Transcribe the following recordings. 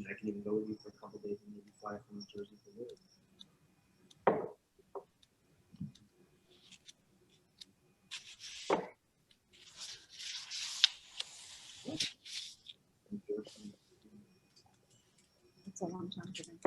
I can even go with you for a couple days and maybe fly from New Jersey to live. It's a long time for them.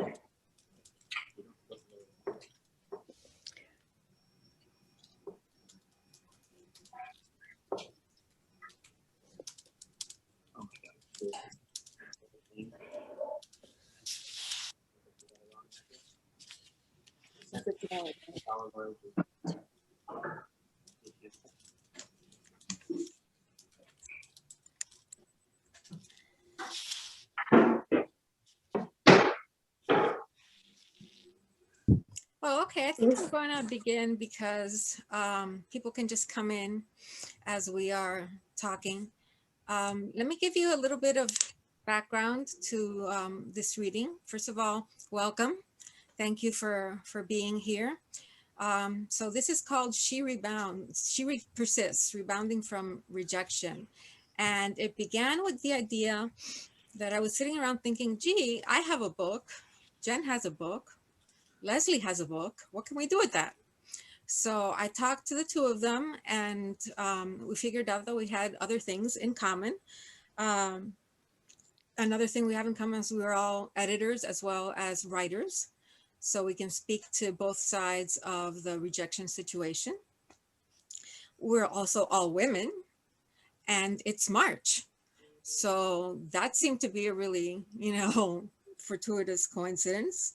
Well, okay, I think I'm going to begin because people can just come in as we are talking. Let me give you a little bit of background to this reading. First of all, welcome. Thank you for being here. So this is called She Rebounds, Persists, Rebounding from Rejection. And it began with the idea that I was sitting around thinking, gee, I have a book, Jen has a book, Lesley has a book, what can we do with that? So I talked to the two of them and we figured out that we had other things in common. Another thing we have in common is we're all editors as well as writers. So we can speak to both sides of the rejection situation. We're also all women and it's March. So that seemed to be a really, fortuitous coincidence.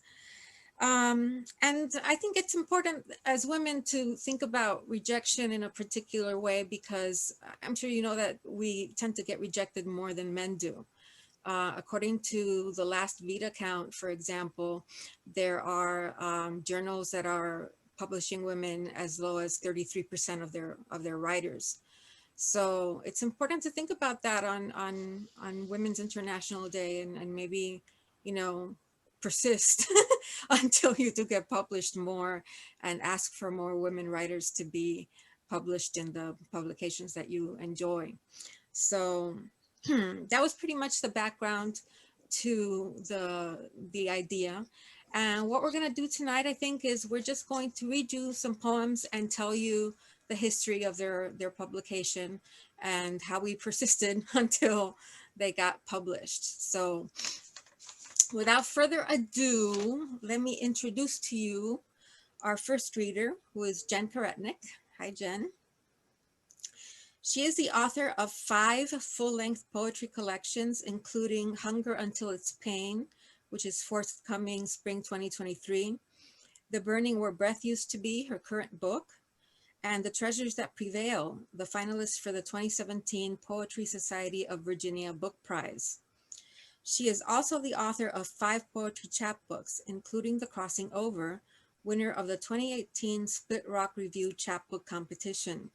And I think it's important as women to think about rejection in a particular way, because I'm sure you know that we tend to get rejected more than men do. According to the last Vita count, for example, there are journals that are publishing women as low as 33% of their writers. So it's important to think about that on Women's International Day and maybe, persist until you do get published more and ask for more women writers to be published in the publications that you enjoy. So that was pretty much the background to the idea. And what we're going to do tonight, I think, is we're just going to read you some poems and tell you the history of their publication and how we persisted until they got published. So without further ado, let me introduce to you our first reader, who is Jen Karetnick. Hi, Jen. She is the author of 5 full-length poetry collections, including Hunger Until It's Pain, which is forthcoming spring 2023, The Burning Where Breath Used to Be, her current book, and The Treasures That Prevail, the finalist for the 2017 Poetry Society of Virginia Book Prize. She is also the author of 5 poetry chapbooks, including The Crossing Over, winner of the 2018 Split Rock Review Chapbook Competition.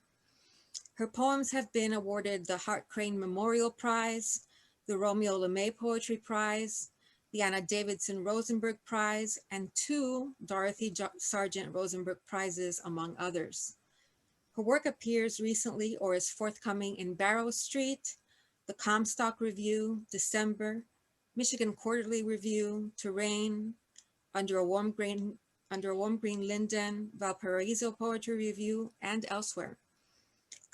Her poems have been awarded the Hart Crane Memorial Prize, the Romeo LeMay Poetry Prize, the Anna Davidson Rosenberg Prize, and 2 Dorothy Sargent Rosenberg Prizes, among others. Her work appears recently or is forthcoming in Barrow Street, the Comstock Review, December, Michigan Quarterly Review, Terrain, Under a Warm Green Linden, Valparaiso Poetry Review, and elsewhere.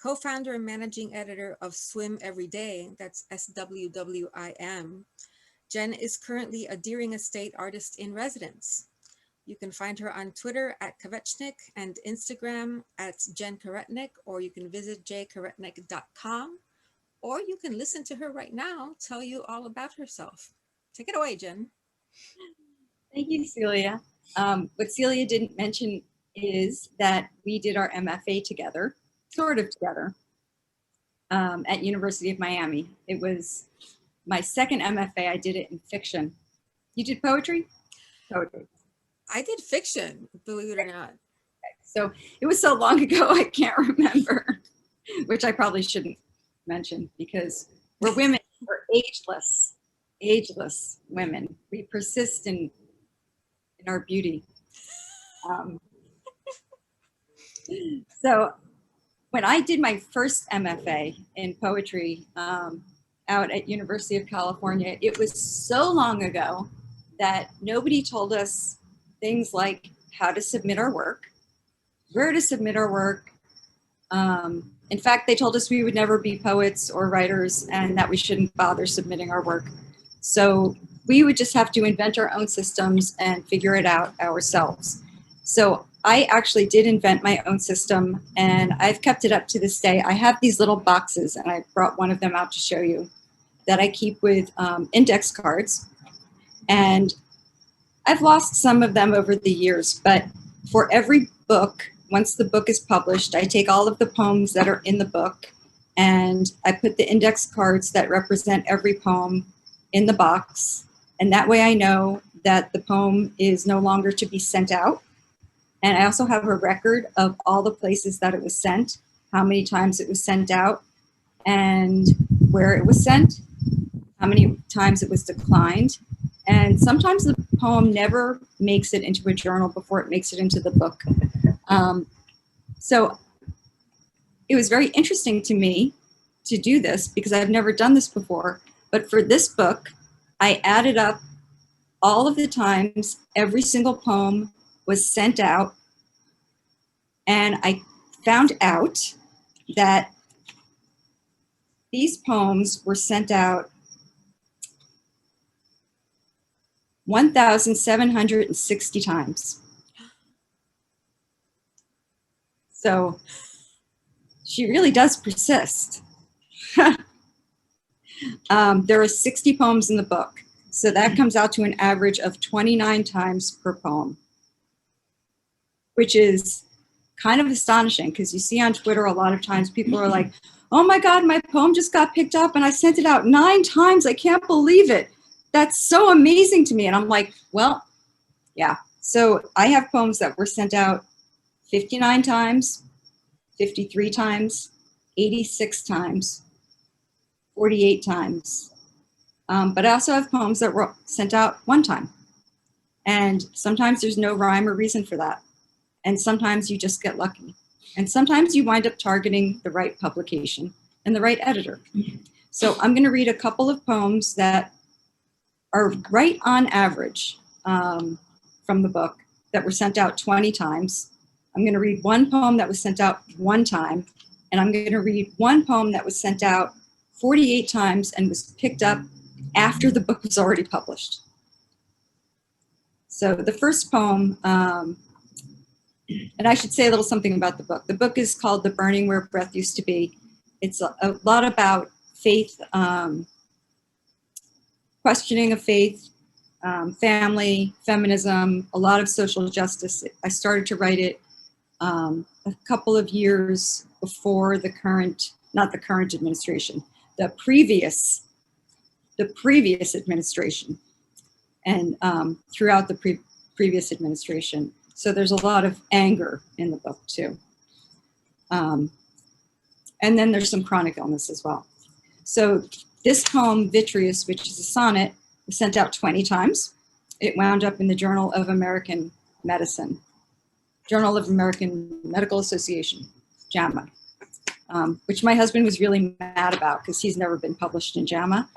Co-founder and managing editor of Swim Every Day, that's SWWIM, Jen is currently a Deering Estate artist in residence. You can find her on Twitter at Karetnick and Instagram at Jen Karetnick, or you can visit jkaretnick.com, or you can listen to her right now tell you all about herself. Take it away, Jen. Thank you, Celia. What Celia didn't mention is that we did our MFA together, sort of together, at University of Miami. It was my second MFA. I did it in fiction. You did poetry? Poetry. I did fiction, believe it or not. So it was so long ago, I can't remember, which I probably shouldn't mention because we're women, we're ageless women. We persist in our beauty. So when I did my first MFA in poetry, out at University of California. It was so long ago that nobody told us things like how to submit our work, where to submit our work. In fact, they told us we would never be poets or writers and that we shouldn't bother submitting our work. So we would just have to invent our own systems and figure it out ourselves. So I actually did invent my own system, and I've kept it up to this day. I have these little boxes, and I brought one of them out to show you, that I keep with index cards. And I've lost some of them over the years, but for every book, once the book is published, I take all of the poems that are in the book and I put the index cards that represent every poem in the box. And that way I know that the poem is no longer to be sent out. And I also have a record of all the places that it was sent, how many times it was sent out, and where it was sent, how many times it was declined. And sometimes the poem never makes it into a journal before it makes it into the book. So it was very interesting to me to do this because I've never done this before. But for this book, I added up all of the times every single poem was sent out. And I found out that these poems were sent out 1,760 times. So she really does persist. There are 60 poems in the book. So that comes out to an average of 29 times per poem, which is kind of astonishing because you see on Twitter a lot of times people are like, oh my God, my poem just got picked up and I sent it out 9 times. I can't believe it. That's so amazing to me. And I'm like, well, yeah. So I have poems that were sent out 59 times, 53 times, 86 times, 48 times. But I also have poems that were sent out 1 time. And sometimes there's no rhyme or reason for that. And sometimes you just get lucky. And sometimes you wind up targeting the right publication and the right editor. So I'm going to read a couple of poems that are right on average from the book that were sent out 20 times. I'm going to read one poem that was sent out 1 time. And I'm going to read one poem that was sent out 48 times and was picked up after the book was already published. So the first poem, and I should say a little something about the book. The book is called The Burning Where Breath Used to Be. It's a lot about faith, questioning of faith, family, feminism, a lot of social justice. I started to write it a couple of years before the current, not the current administration, the previous administration, and throughout the previous administration. So there's a lot of anger in the book too. And then there's some chronic illness as well. So this poem, Vitreous, which is a sonnet, was sent out 20 times. It wound up in the Journal of American Medicine, Journal of American Medical Association, JAMA, which my husband was really mad about because he's never been published in JAMA,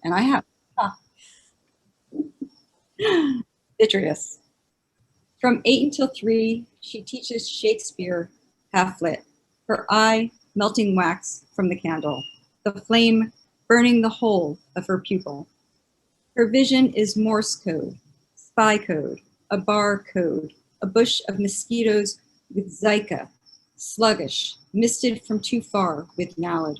and I have. Vitreous. From 8 until 3, she teaches Shakespeare half-lit, her eye melting wax from the candle, the flame burning the whole of her pupil. Her vision is Morse code, spy code, a bar code, a bush of mosquitoes with Zika, sluggish, misted from too far with Naled.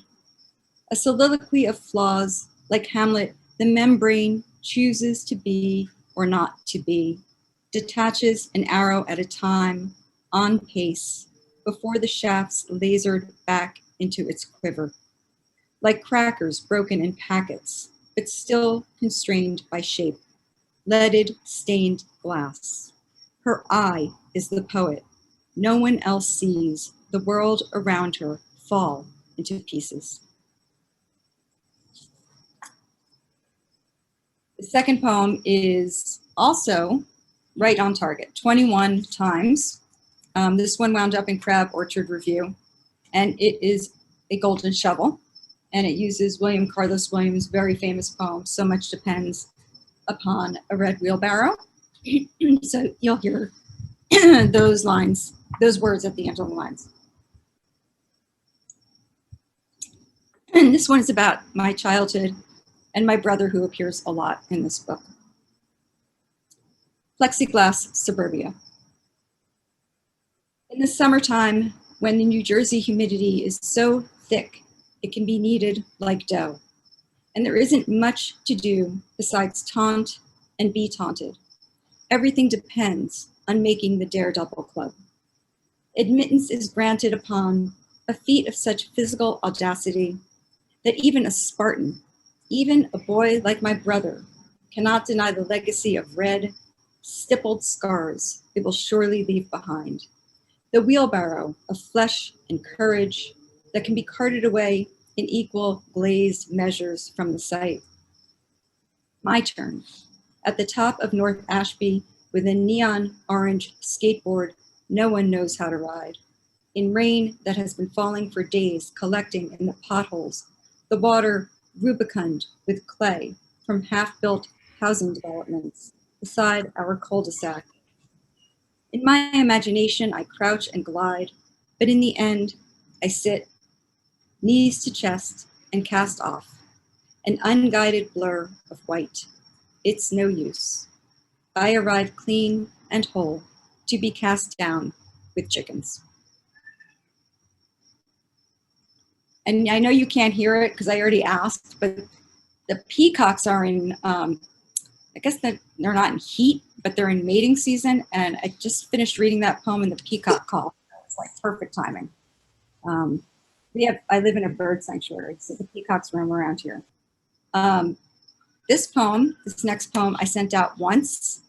A soliloquy of flaws, like Hamlet, the membrane chooses to be or not to be, detaches an arrow at a time, on pace, before the shafts lasered back into its quiver. Like crackers broken in packets, but still constrained by shape, leaded stained glass. Her eye is the poet. No one else sees the world around her fall into pieces. The second poem is also right on target, 21 times. This one wound up in Crab Orchard Review, and it is a golden shovel. and it uses William Carlos Williams' very famous poem, "So Much Depends Upon a Red Wheelbarrow." So you'll hear those lines, those words at the end of the lines. And this one is about my childhood and my brother, who appears a lot in this book. Plexiglass Suburbia. In the summertime, when the New Jersey humidity is so thick, it can be kneaded like dough. And there isn't much to do besides taunt and be taunted. Everything depends on making the Daredevil Club. Admittance is granted upon a feat of such physical audacity that even a Spartan, even a boy like my brother, cannot deny the legacy of red, stippled scars it will surely leave behind. The wheelbarrow of flesh and courage that can be carted away in equal glazed measures from the site. My turn. At the top of North Ashby, with a neon orange skateboard no one knows how to ride. In rain that has been falling for days, collecting in the potholes, the water rubicund with clay from half-built housing developments beside our cul-de-sac. In my imagination, I crouch and glide, but in the end, I sit, knees to chest, and cast off, an unguided blur of white. It's no use. I arrive clean and whole to be cast down with chickens. And I know you can't hear it because I already asked, but the peacocks are in, I guess that they're not in heat, but they're in mating season. And I just finished reading that poem in the peacock call. It's like perfect timing. I live in a bird sanctuary, so the peacocks roam around here. This next poem, I sent out once.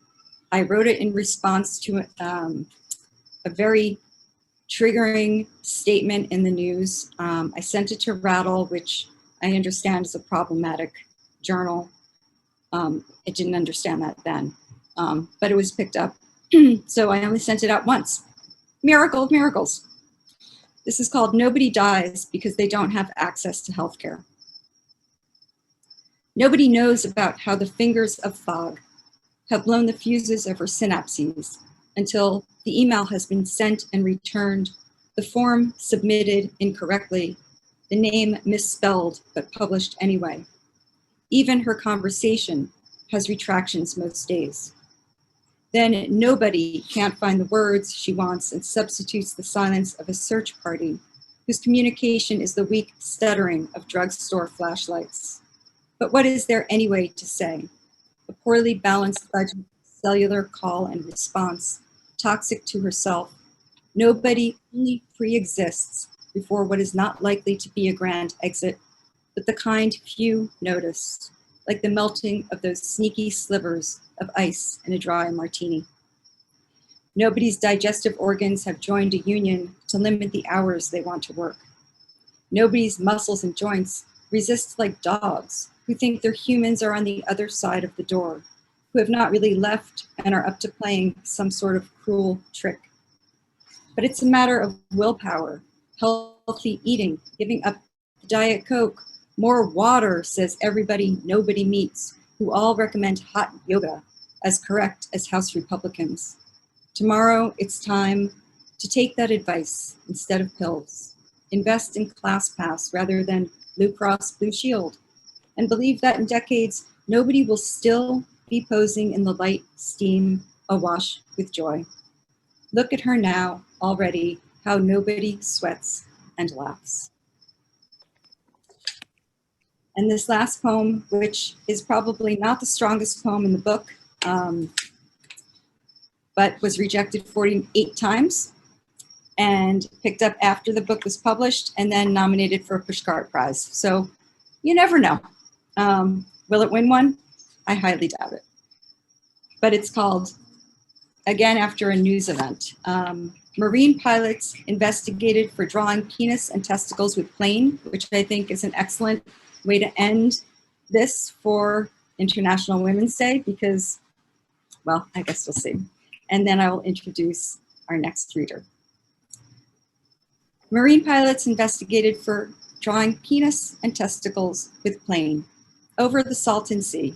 I wrote it in response to a very triggering statement in the news. I sent it to Rattle, which I understand is a problematic journal. It didn't understand that then, but it was picked up. So I only sent it out once. Miracle of miracles. This is called Nobody Dies Because They Don't Have Access to Healthcare. Nobody knows about how the fingers of fog have blown the fuses of her synapses until the email has been sent and returned, the form submitted incorrectly, the name misspelled but published anyway. Even her conversation has retractions most days. Then nobody can't find the words she wants and substitutes the silence of a search party whose communication is the weak stuttering of drugstore flashlights. But what is there anyway to say? A poorly balanced budget, cellular call and response, toxic to herself. Nobody only pre-exists before what is not likely to be a grand exit, but the kind few notice, like the melting of those sneaky slivers of ice in a dry martini. Nobody's digestive organs have joined a union to limit the hours they want to work. Nobody's muscles and joints resist like dogs who think their humans are on the other side of the door, who have not really left and are up to playing some sort of cruel trick. But it's a matter of willpower, healthy eating, giving up the Diet Coke, more water, says everybody nobody meets, who all recommend hot yoga as correct as House Republicans. Tomorrow, it's time to take that advice instead of pills. Invest in ClassPass rather than Blue Cross Blue Shield. And believe that in decades, nobody will still be posing in the light steam awash with joy. Look at her now, already, how nobody sweats and laughs. And this last poem, which is probably not the strongest poem in the book, but was rejected 48 times and picked up after the book was published and then nominated for a Pushcart Prize. So you never know. Will it win one? I highly doubt it. But it's called, again, after a news event. Marine pilots investigated for drawing penis and testicles with plane, which I think is an excellent way to end this for International Women's Day because, well, I guess we'll see. And then I will introduce our next reader. Marine pilots investigated for drawing penis and testicles with plane, over the Salton Sea,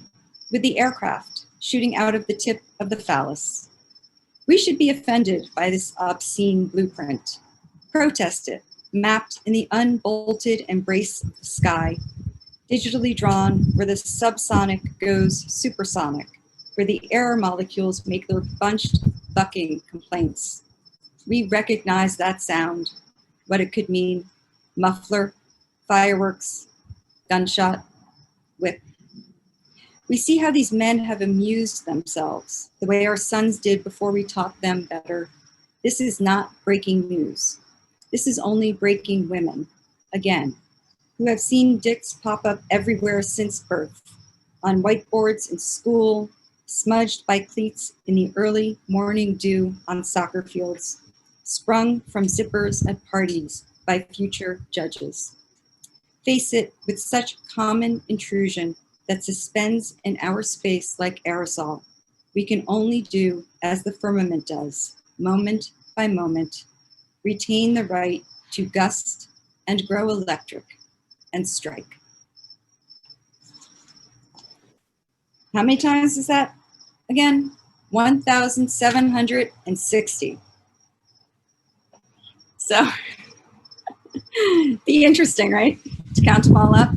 with the aircraft shooting out of the tip of the phallus. We should be offended by this obscene blueprint, protest it, mapped in the unbolted embrace of the sky, digitally drawn where the subsonic goes supersonic, where the air molecules make their bunched, bucking complaints. We recognize that sound, what it could mean: muffler, fireworks, gunshot, whip. We see how these men have amused themselves, the way our sons did before we taught them better. This is not breaking news. This is only breaking women, again, who have seen dicks pop up everywhere since birth, on whiteboards in school, smudged by cleats in the early morning dew on soccer fields, sprung from zippers at parties by future judges. Face it with such common intrusion that suspends in our space like aerosol. We can only do as the firmament does, moment by moment, retain the right to gust and grow electric and strike. How many times is that again? 1,760. So, be interesting, right? To count them all up.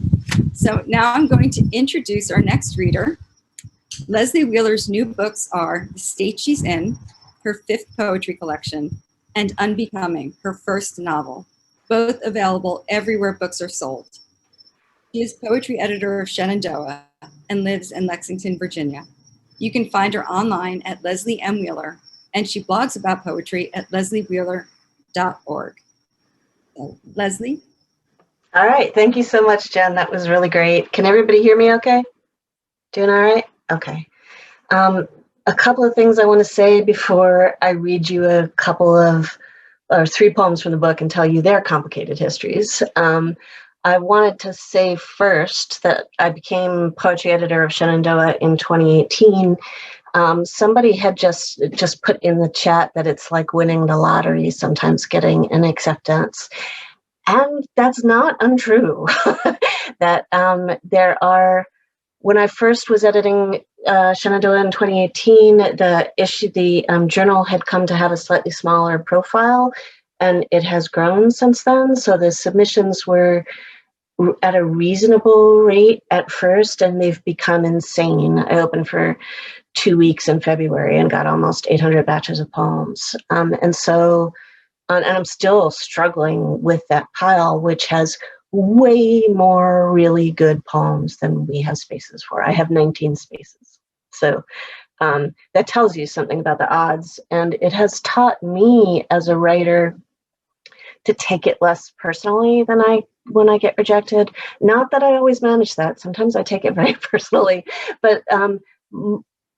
So now I'm going to introduce our next reader. Lesley Wheeler's new books are The State She's In, her 5th poetry collection, and Unbecoming, her 1st novel, both available everywhere books are sold. She is poetry editor of Shenandoah and lives in Lexington, Virginia. You can find her online at Lesley M. Wheeler, and she blogs about poetry at lesleywheeler.org. So, Lesley? All right. Thank you so much, Jen. That was really great. Can everybody hear me okay? Doing all right? Okay. A couple of things I want to say before I read you a couple of, or 3 poems from the book and tell you their complicated histories. I wanted to say first that I became poetry editor of Shenandoah in 2018. Somebody had just put in the chat that it's like winning the lottery, sometimes getting an acceptance. And that's not untrue. That there are, when I first was editing Shenandoah in 2018, the journal had come to have a slightly smaller profile, and it has grown since then. So the submissions were at a reasonable rate at first, and they've become insane. I opened for 2 weeks in February and got almost 800 batches of poems. And I'm still struggling with that pile, which has way more really good poems than we have spaces for. I have 19 spaces. So that tells you something about the odds. And it has taught me as a writer to take it less personally than when I get rejected. Not that I always manage that. Sometimes I take it very personally, but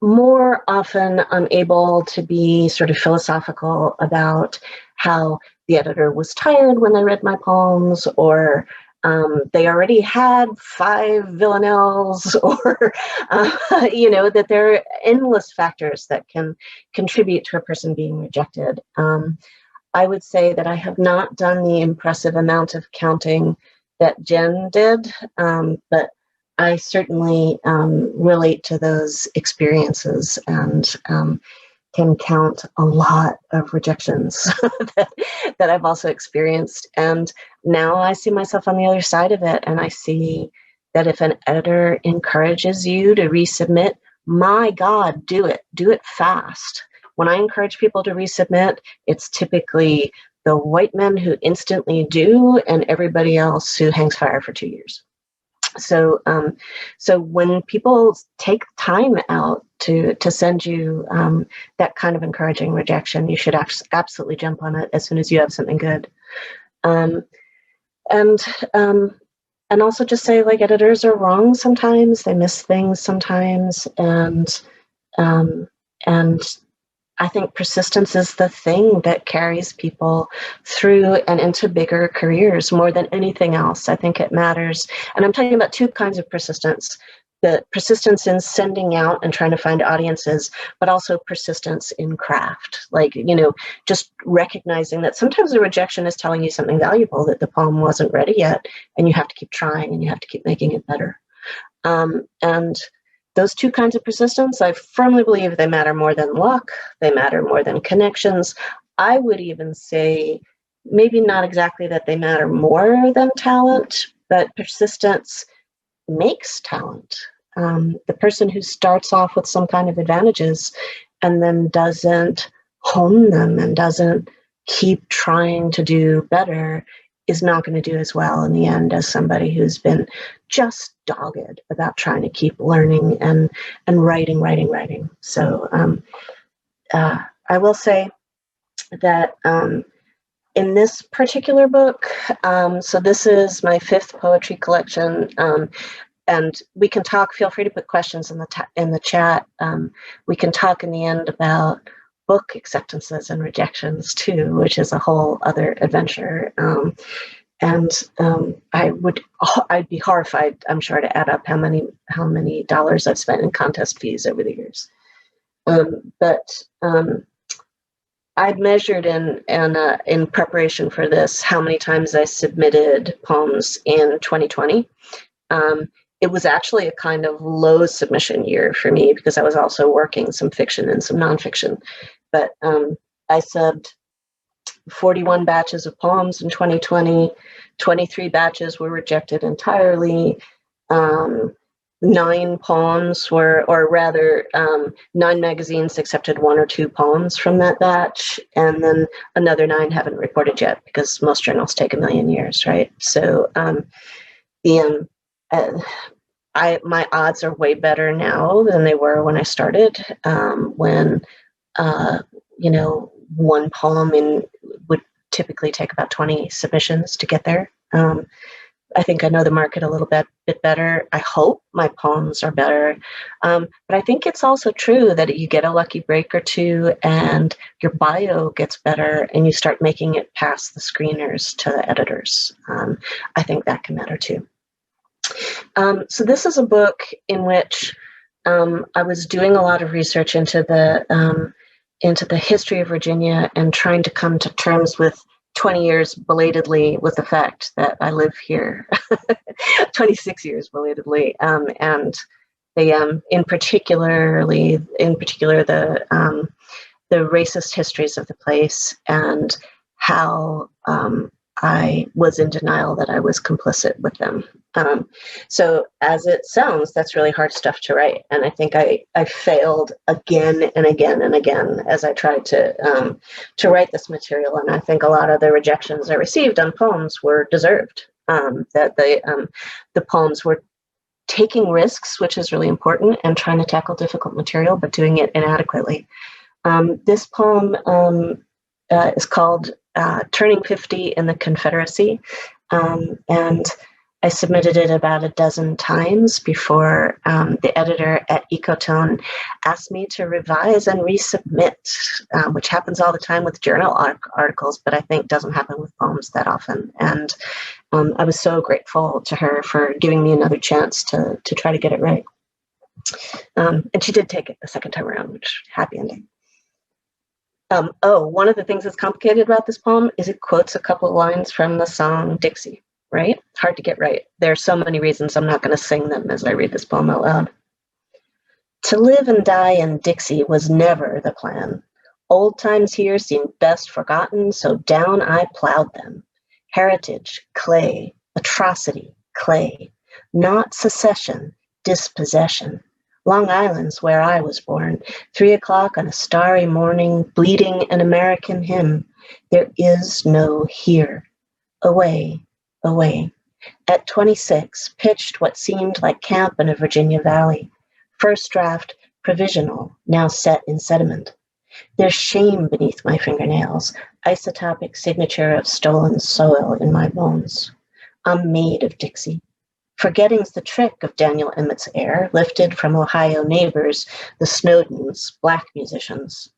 more often I'm able to be sort of philosophical about how the editor was tired when they read my poems, or they already had 5 villanelles, or, that there are endless factors that can contribute to a person being rejected. I would say that I have not done the impressive amount of counting that Jen did, but I certainly relate to those experiences and can count a lot of rejections that I've also experienced. And now I see myself on the other side of it, and I see that if an editor encourages you to resubmit, my God, do it fast. When I encourage people to resubmit, it's typically the white men who instantly do and everybody else who hangs fire for 2 years. So when people take time out to send you that kind of encouraging rejection, you should absolutely jump on it as soon as you have something good. And also just say, like, editors are wrong sometimes, they miss things sometimes, and I think persistence is the thing that carries people through and into bigger careers more than anything else. I think it matters. And I'm talking about 2 kinds of persistence. the persistence in sending out and trying to find audiences, but also persistence in craft. Like, you know, just recognizing that sometimes the rejection is telling you something valuable, that the poem wasn't ready yet, and you have to keep trying and you have to keep making it better. And those two kinds of persistence, I firmly believe they matter more than luck. They matter more than connections. I would even say maybe not exactly that they matter more than talent, but persistence makes talent. The person who starts off with some kind of advantages and then doesn't hone them and doesn't keep trying to do better is not going to do as well in the end as somebody who's been just dogged about trying to keep learning and writing. So I will say that in this particular book, so this is my 5th poetry collection, and we can talk. Feel free to put questions in the chat. We can talk in the end about book acceptances and rejections too, which is a whole other adventure. I'd be horrified, I'm sure, to add up how many dollars I've spent in contest fees over the years. But I'd measured in preparation for this how many times I submitted poems in 2020. It was actually a kind of low submission year for me because I was also working some fiction and some nonfiction. But I subbed 41 batches of poems in 2020. 23 batches were rejected entirely. 9 poems were, or rather, 9 magazines accepted 1 or 2 poems from that batch, and then another 9 haven't reported yet because most journals take 1,000,000 years, right? So my odds are way better now than they were when I started. When you know, one poem would typically take about 20 submissions to get there. I think I know the market a little bit better. I hope my poems are better. But I think it's also true that you get a lucky break or two and your bio gets better and you start making it past the screeners to the editors. I think that can matter too. So this is a book in which I was doing a lot of research into the history of Virginia and trying to come to terms with 20 years belatedly with the fact that I live here, 26 years belatedly, and in particular the racist histories of the place and how I was in denial that I was complicit with them. So as it sounds, that's really hard stuff to write. And I think I failed again and again and again as I tried to write this material. And I think a lot of the rejections I received on poems were deserved, that the poems were taking risks, which is really important, and trying to tackle difficult material, but doing it inadequately. This poem is called Turning 50 in the Confederacy. And I submitted it about a dozen times before the editor at Ecotone asked me to revise and resubmit, which happens all the time with journal articles, but I think doesn't happen with poems that often. And I was so grateful to her for giving me another chance to try to get it right. And she did take it the second time around, which happy ending. One of the things that's complicated about this poem is it quotes a couple of lines from the song Dixie, right? Hard to get right. There are so many reasons I'm not going to sing them as I read this poem out loud. To live and die in Dixie was never the plan. Old times here seemed best forgotten, so down I plowed them. Heritage, clay, atrocity, clay, not secession, dispossession. Long Island's where I was born, 3 o'clock on a starry morning, bleeding an American hymn. There is no here. Away, away. At 26, pitched what seemed like camp in a Virginia valley. First draft, provisional, now set in sediment. There's shame beneath my fingernails, isotopic signature of stolen soil in my bones. I'm made of Dixie. Forgetting's the trick of Daniel Emmett's air, lifted from Ohio neighbors, the Snowdens, black musicians.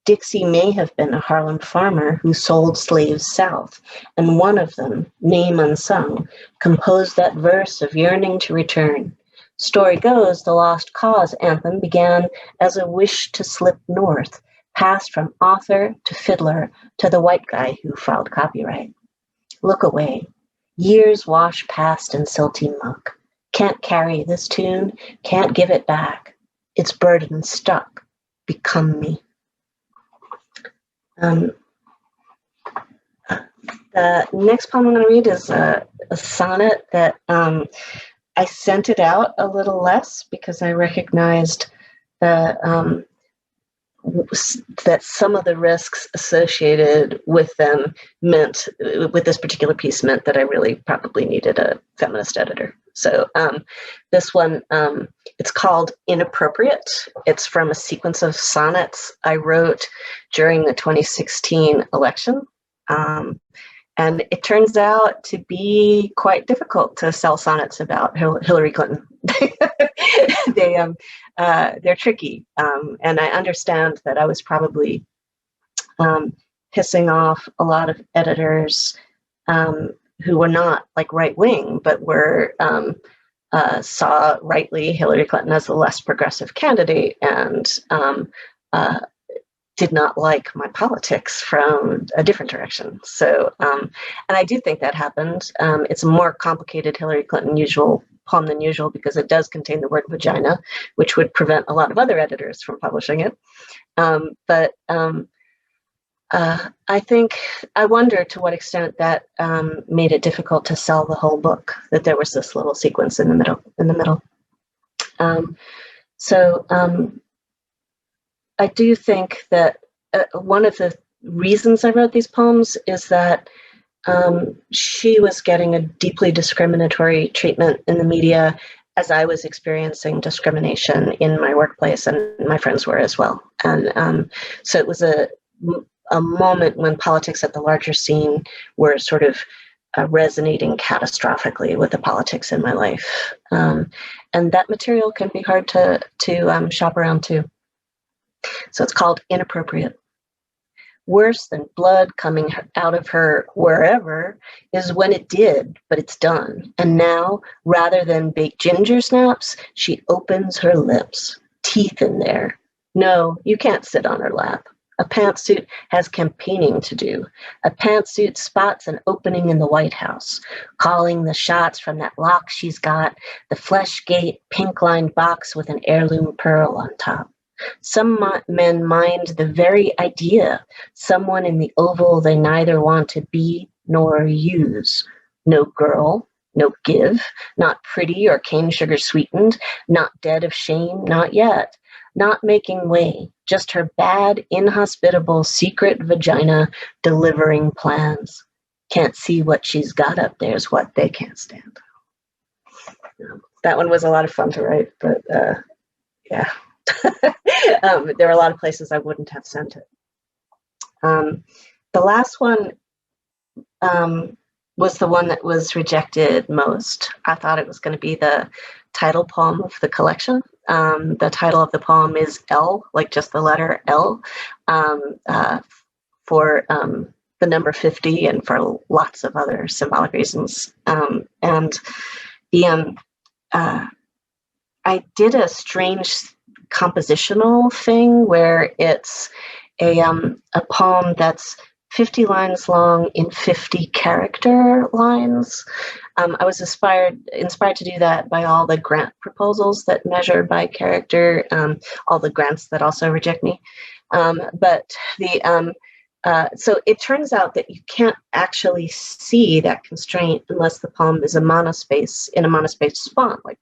Dixie may have been a Harlem farmer who sold slaves south, and one of them, name unsung, composed that verse of yearning to return. Story goes, the Lost Cause anthem began as a wish to slip north, passed from author to fiddler to the white guy who filed copyright. Look away. Years wash past in silty muck. Can't carry this tune, can't give it back. Its burden stuck. Become me. The next poem I'm going to read is a sonnet that I sent it out a little less because I recognized that that some of the risks associated with them with this particular piece meant that I really probably needed a feminist editor. So this one, it's called Inappropriate. It's from a sequence of sonnets I wrote during the 2016 election. And it turns out to be quite difficult to sell sonnets about Hillary Clinton. They're tricky. And I understand that I was probably pissing off a lot of editors who were not like right wing, but were saw rightly Hillary Clinton as a less progressive candidate and did not like my politics from a different direction. So, and I do think that happened. It's a more complicated Hillary Clinton poem than usual because it does contain the word vagina, which would prevent a lot of other editors from publishing it. I think, I wonder to what extent that made it difficult to sell the whole book, that there was this little sequence in the middle. I do think that one of the reasons I wrote these poems is that she was getting a deeply discriminatory treatment in the media as I was experiencing discrimination in my workplace, and my friends were as well. And so it was a moment when politics at the larger scene were sort of resonating catastrophically with the politics in my life. And that material can be hard to shop around too. So it's called Inappropriate. Worse than blood coming out of her wherever is when it did, but it's done. And now, rather than bake ginger snaps, she opens her lips, teeth in there. No, you can't sit on her lap. A pantsuit has campaigning to do. A pantsuit spots an opening in the White House, calling the shots from that lock she's got, the flesh-gate, pink-lined box with an heirloom pearl on top. Some men mind the very idea, someone in the oval they neither want to be nor use. No girl, no give, not pretty or cane sugar sweetened, not dead of shame, not yet. Not making way, just her bad, inhospitable, secret vagina delivering plans. Can't see what she's got up there is what they can't stand. That one was a lot of fun to write, but yeah. There were a lot of places I wouldn't have sent it. The last one was the one that was rejected most. I thought it was going to be the title poem of the collection. The title of the poem is L, like just the letter L, for the number 50 and for lots of other symbolic reasons. I did a strange compositional thing where it's a poem that's 50 lines long in 50 character lines. I was inspired to do that by all the grant proposals that measure by character, all the grants that also reject me. So it turns out that you can't actually see that constraint unless the poem is in a monospace font, like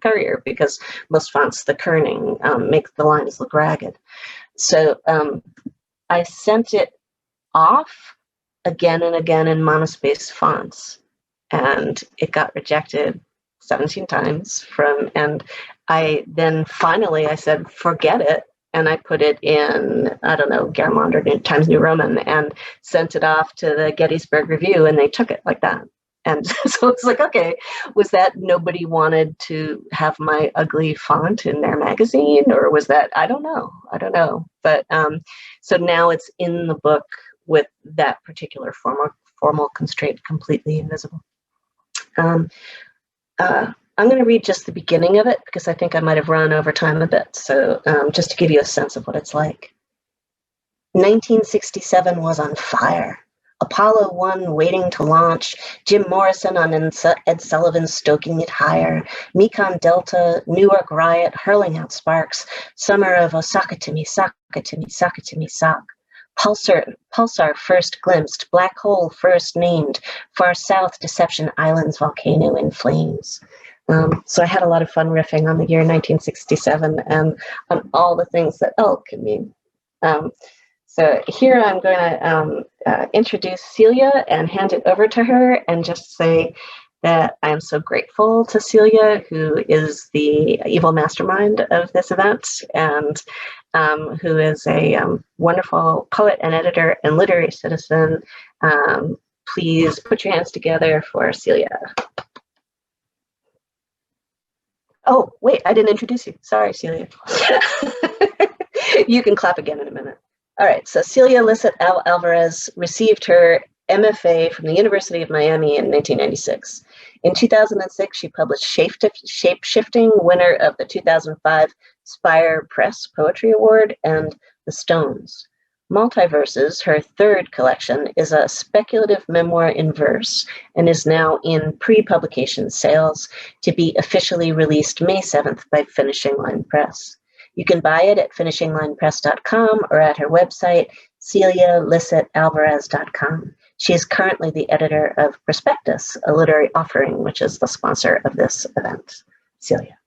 Courier, because most fonts, the kerning, make the lines look ragged. So I sent it off again and again in monospace fonts, and it got rejected 17 times and I then finally I said, forget it. And I put it in, I don't know, Garamond or Times New Roman and sent it off to the Gettysburg Review, and they took it like that. And so it's like, okay, was that nobody wanted to have my ugly font in their magazine, or was that, I don't know. But so now it's in the book with that particular formal constraint completely invisible. I'm going to read just the beginning of it because I think I might have run over time a bit. So just to give you a sense of what it's like. 1967 was on fire. Apollo 1 waiting to launch, Jim Morrison on Ed Sullivan stoking it higher, Mekong Delta, Newark riot hurling out sparks, summer of Osaka to me, Saka to me, Saka to me, Sock. Pulsar first glimpsed, black hole first named, far south Deception Islands volcano in flames. So I had a lot of fun riffing on the year 1967 and on all the things that elk can mean. So here I'm going to introduce Celia and hand it over to her and just say that I am so grateful to Celia, who is the evil mastermind of this event and who is a wonderful poet and editor and literary citizen. Please put your hands together for Celia. Oh, wait, I didn't introduce you. Sorry, Celia. You can clap again in a minute. All right, so Celia Lisset Alvarez received her MFA from the University of Miami in 1996. In 2006, she published Shape Shifting, winner of the 2005 Spire Press Poetry Award, and The Stones. Multiverses, her third collection, is a speculative memoir in verse and is now in pre-publication sales to be officially released May 7th by Finishing Line Press. You can buy it at finishinglinepress.com or at her website, celialissetalvarez.com. She is currently the editor of Prospectus, a literary offering, which is the sponsor of this event. Celia.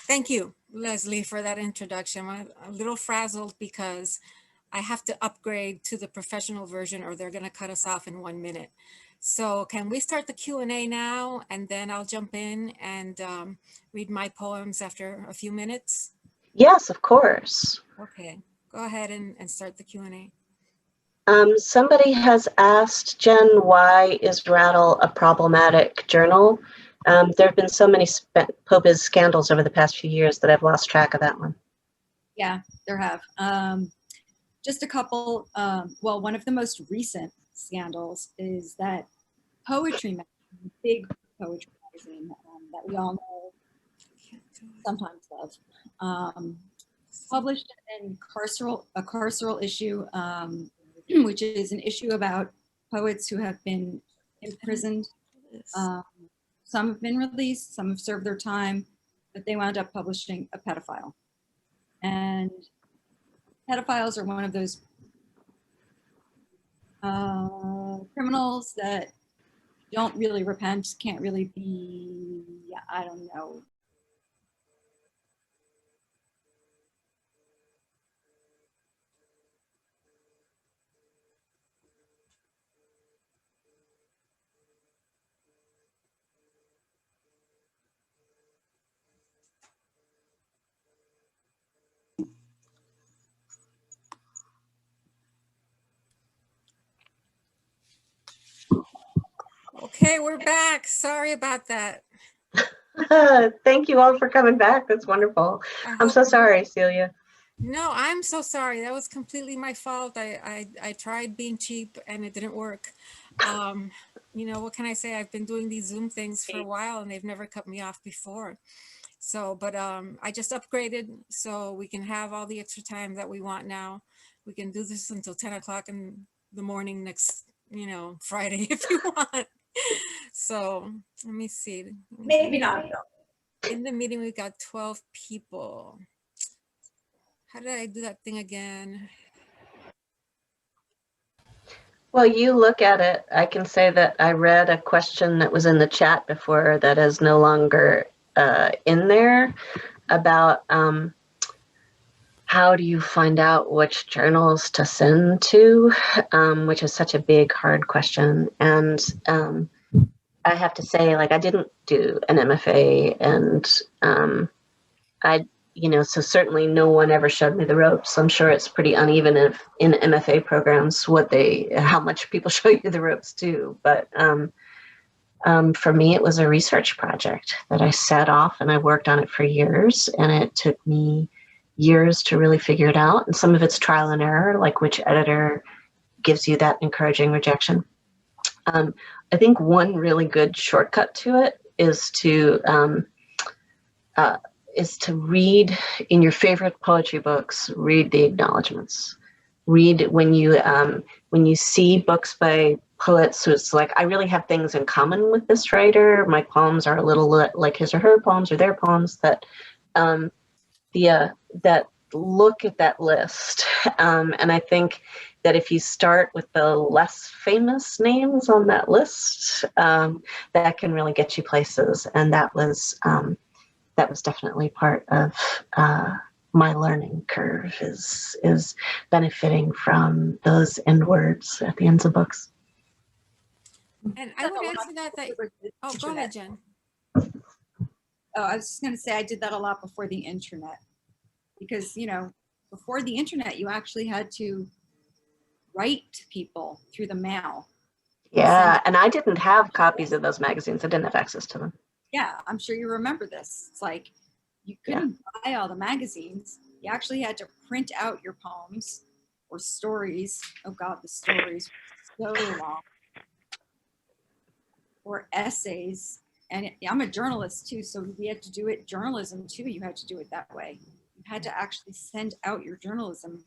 Thank you, Lesley, for that introduction. I'm a little frazzled because I have to upgrade to the professional version or they're going to cut us off in 1 minute. So can we start the Q&A now, and then I'll jump in and read my poems after a few minutes? Yes, of course. Okay, go ahead and start the Q&A. Somebody has asked, Jen, why is Rattle a problematic journal? There have been so many POBIZ scandals over the past few years that I've lost track of that one. Yeah, there have. Just a couple, well, one of the most recent scandals is that Poetry Magazine, big poetry magazine that we all know, sometimes love, published a carceral issue, which is an issue about poets who have been imprisoned. Some have been released, some have served their time, but they wound up publishing a pedophile. And pedophiles are one of those criminals that don't really repent, can't really be, I don't know. Okay, we're back. Sorry about that. Thank you all for coming back. That's wonderful. I'm so sorry, Celia. No, I'm so sorry. That was completely my fault. I tried being cheap and it didn't work. You know, what can I say? I've been doing these Zoom things for a while and they've never cut me off before. So, but I just upgraded so we can have all the extra time that we want now. We can do this until 10 o'clock in the morning next, you know, Friday if you want. So let me see. Maybe not. In the meeting, we got 12 people. How did I do that thing again? Well, you look at it. I can say that I read a question that was in the chat before that is no longer in there about how do you find out which journals to send to, which is such a big, hard question. And I have to say, like, I didn't do an MFA, and you know, so certainly no one ever showed me the ropes. I'm sure it's pretty uneven if in MFA programs how much people show you the ropes too. But for me, it was a research project that I set off and I worked on it for years, and it took me years to really figure it out. And some of it's trial and error, like which editor gives you that encouraging rejection. I think one really good shortcut to it is to read in your favorite poetry books, read the acknowledgments. Read when you see books by poets who it's like, I really have things in common with this writer. My poems are a little like his or her poems or their poems, that that look at that list. And I think that if you start with the less famous names on that list, that can really get you places. And that was definitely part of my learning curve, is benefiting from those end words at the ends of books. And I would answer that, oh, go ahead, Jen. Oh, I was just going to say I did that a lot before the internet, because, you know, before the internet, you actually had to write to people through the mail. Yeah, and I didn't have copies of those magazines. I didn't have access to them. Yeah, I'm sure you remember this. It's like you couldn't buy all the magazines. You actually had to print out your poems or stories. Oh God, the stories were so long. Or essays. And I'm a journalist too, so we had to do it, journalism too, you had to do it that way. You had to actually send out your journalism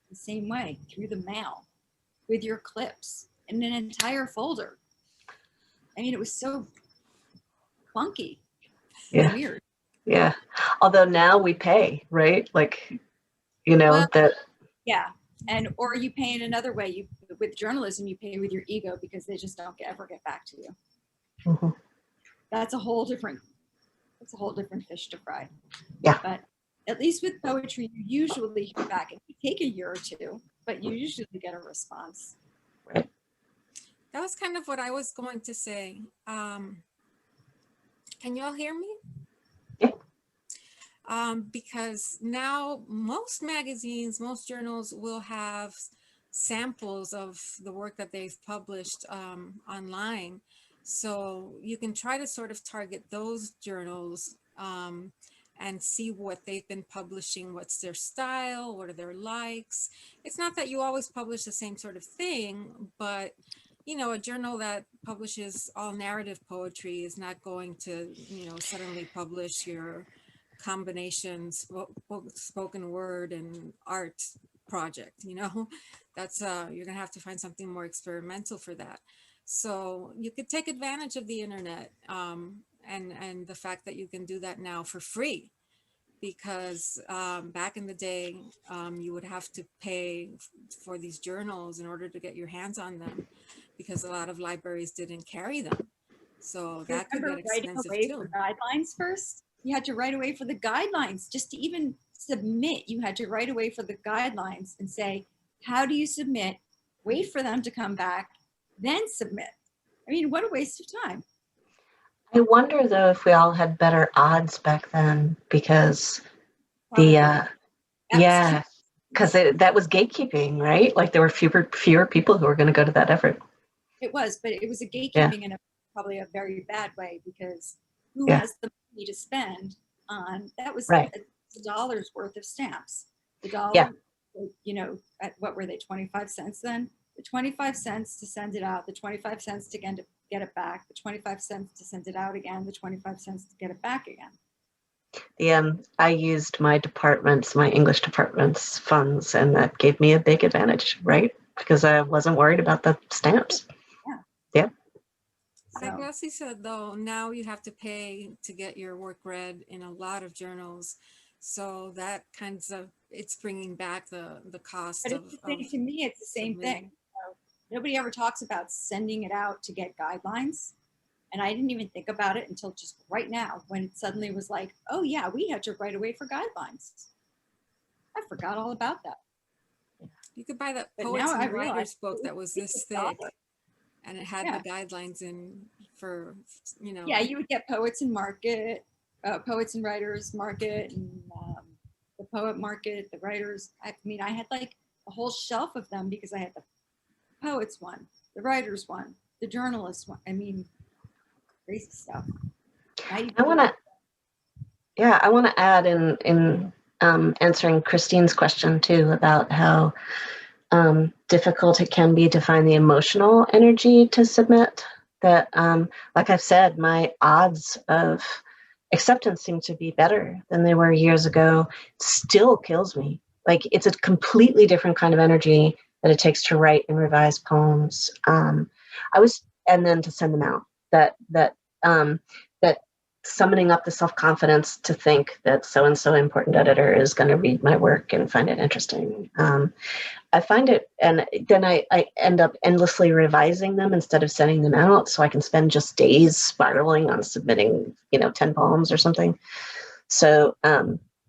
the same way, through the mail, with your clips, in an entire folder. I mean, it was so funky. Yeah. Weird. Yeah. Although now we pay, right? Like, you know, well, that. Yeah. And, or you pay in another way. With journalism, you pay with your ego, because they just don't ever get back to you. Mm-hmm. That's a whole different fish to fry. Yeah. But at least with poetry, you usually hear back. It can take a year or two, but you usually get a response. Right. That was kind of what I was going to say. Can you all hear me? Yeah. Because now most magazines, most journals will have samples of the work that they've published online. So you can try to sort of target those journals and see what they've been publishing, what's their style, what are their likes. It's not that you always publish the same sort of thing, but you know, a journal that publishes all narrative poetry is not going to, you know, suddenly publish your combination spoken word and art project. You know, that's you're gonna have to find something more experimental for that. So you could take advantage of the internet and the fact that you can do that now for free, because back in the day you would have to pay for these journals in order to get your hands on them, because a lot of libraries didn't carry them. So that could get expensive too. For guidelines first? You had to write away for the guidelines. Just to even submit, you had to write away for the guidelines and say, how do you submit? Wait for them to come back, then submit. I mean, what a waste of time. I wonder though if we all had better odds back then, because Probably. because that was gatekeeping, right? Like there were fewer people who were going to go to that effort. It was, but it was a gatekeeping in probably a very bad way, because who has the money to spend on that? Was right. $1 worth of stamps. The dollar, you know, at what were they, 25 cents then? The 25 cents to send it out, the 25 cents to get it back, the 25 cents to send it out again, the 25 cents to get it back again. I used my English department's funds, and that gave me a big advantage, right? Because I wasn't worried about the stamps. Yeah. Like Lesley said, though, now you have to pay to get your work read in a lot of journals. So that it's bringing back the cost but to me, it's the same thing. So nobody ever talks about sending it out to get guidelines. And I didn't even think about it until just right now, when it suddenly was like, oh yeah, we had to write away for guidelines. I forgot all about that. You could buy that Poets and Writers book that was this thick, and it had the guidelines in for, you know. Yeah, you would get Poets and Writers Market, and the Poet Market, the Writers. I mean, I had like a whole shelf of them, because I had the Poets one, the Writers one, the Journalist one. I mean, crazy stuff. I want to add in answering Christine's question too about how difficult it can be to find the emotional energy to submit. That, like I've said, my odds of acceptance seem to be better than they were years ago. It still kills me. Like, it's a completely different kind of energy that it takes to write and revise poems. And then to send them out. That summoning up the self-confidence to think that so-and-so important editor is going to read my work and find it interesting. I find it, and then I end up endlessly revising them instead of sending them out, so I can spend just days spiraling on submitting, 10 poems or something. So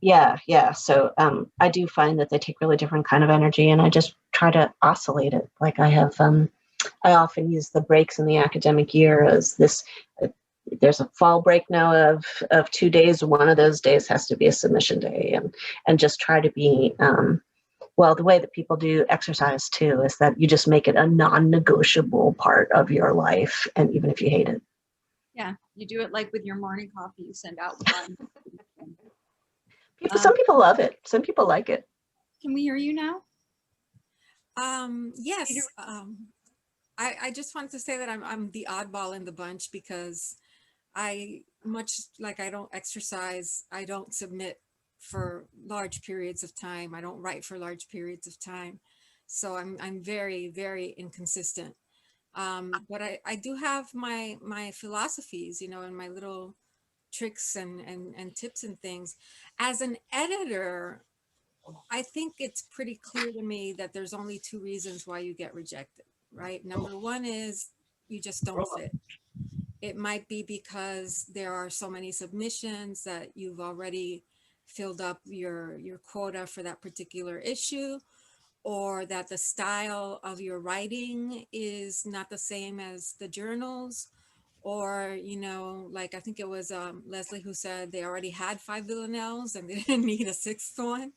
yeah. So I do find that they take really different kind of energy, and I just try to oscillate it. Like I often use the breaks in the academic year as this. There's a fall break now of 2 days. One of those days has to be a submission day, and just try to be. Well, the way that people do exercise too is that you just make it a non-negotiable part of your life, and even if you hate it. Yeah, you do it like with your morning coffee. You send out one. Some people love it. Some people like it. Can we hear you now? Yes. I just wanted to say that I'm the oddball in the bunch because much like I don't exercise, I don't submit for large periods of time. I don't write for large periods of time. So I'm very, very inconsistent. But I do have my philosophies, and my little tricks and tips and things. As an editor, I think it's pretty clear to me that there's only 2 reasons why you get rejected, right? Number 1 is you just don't fit. It might be because there are so many submissions that you've already filled up your quota for that particular issue, or that the style of your writing is not the same as the journals, or, like I think it was Lesley who said they already had 5 villanelles and they didn't need a 6th one.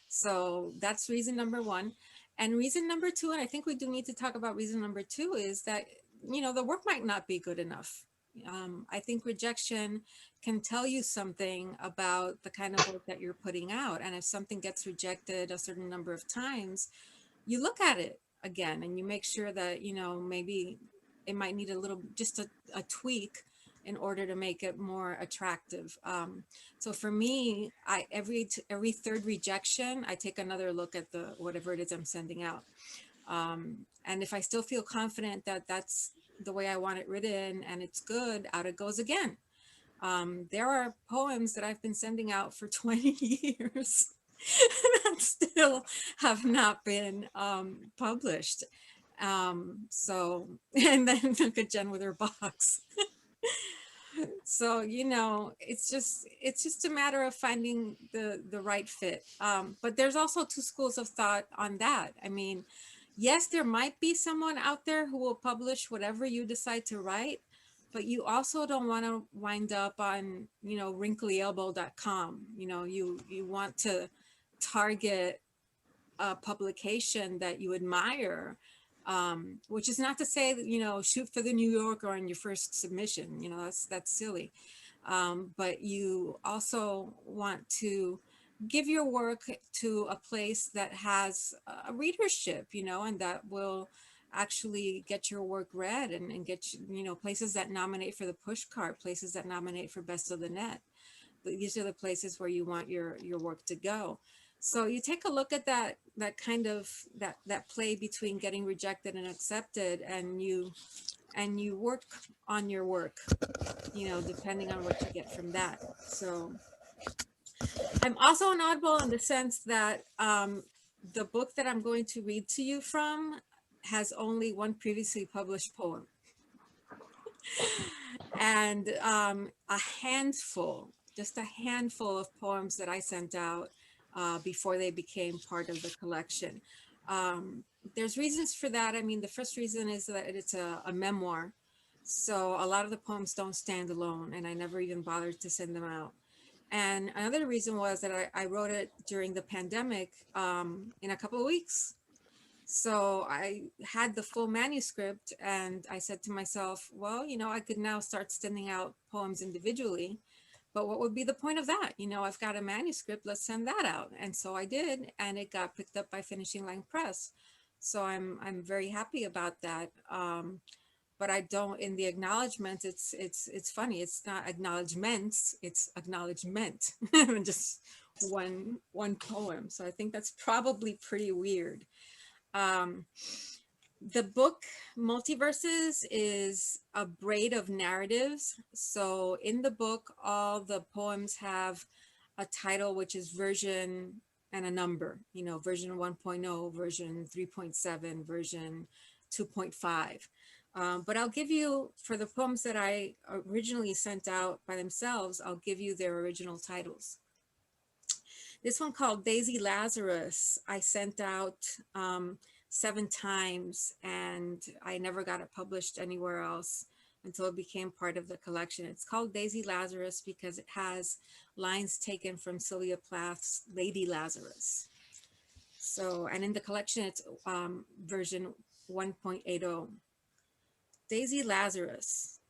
So that's reason number 1. And reason number 2, and I think we do need to talk about reason number 2, is that, the work might not be good enough. I think rejection can tell you something about the kind of work that you're putting out. And if something gets rejected a certain number of times, you look at it again and you make sure that, maybe it might need just a tweak in order to make it more attractive. So for me, every 3rd rejection, I take another look at whatever it is I'm sending out. And if I still feel confident that that's the way I want it written and it's good, out it goes again. There are poems that I've been sending out for 20 years that still have not been published. So, and then look at Jen with her box. So, it's just a matter of finding the right fit. But there's also 2 schools of thought on that. I mean, yes, there might be someone out there who will publish whatever you decide to write, but you also don't want to wind up on, wrinklyelbow.com. You want to target a publication that you admire, which is not to say that, shoot for the New Yorker on your first submission, that's silly. But you also want to give your work to a place that has a readership, and that will actually get your work read and get, places that nominate for the push cart, places that nominate for best of the net. These are the places where you want your work to go. So you take a look at that kind of that play between getting rejected and accepted, and you work on your work, depending on what you get from that. So I'm also an oddball in the sense that the book that I'm going to read to you from has only 1 previously published poem. And just a handful of poems that I sent out before they became part of the collection. There's reasons for that. I mean, the first reason is that it's a memoir. So a lot of the poems don't stand alone, and I never even bothered to send them out. And another reason was that I wrote it during the pandemic in a couple of weeks. So I had the full manuscript, and I said to myself, well, I could now start sending out poems individually, but what would be the point of that? You know, I've got a manuscript, let's send that out. And so I did, and it got picked up by Finishing Line Press. So I'm very happy about that. But I don't, in the acknowledgement, it's funny. It's not acknowledgements, it's acknowledgement. Just one poem. So I think that's probably pretty weird. The book Multiverses is a braid of narratives. So in the book, all the poems have a title, which is version and a number, you know, version 1.0, version 3.7, version 2.5. But I'll give you, for the poems that I originally sent out by themselves, I'll give you their original titles. This one called Daisy Lazarus, I sent out 7 times, and I never got it published anywhere else until it became part of the collection. It's called Daisy Lazarus because it has lines taken from Sylvia Plath's Lady Lazarus. So, and in the collection, it's version 1.80. Daisy Lazarus.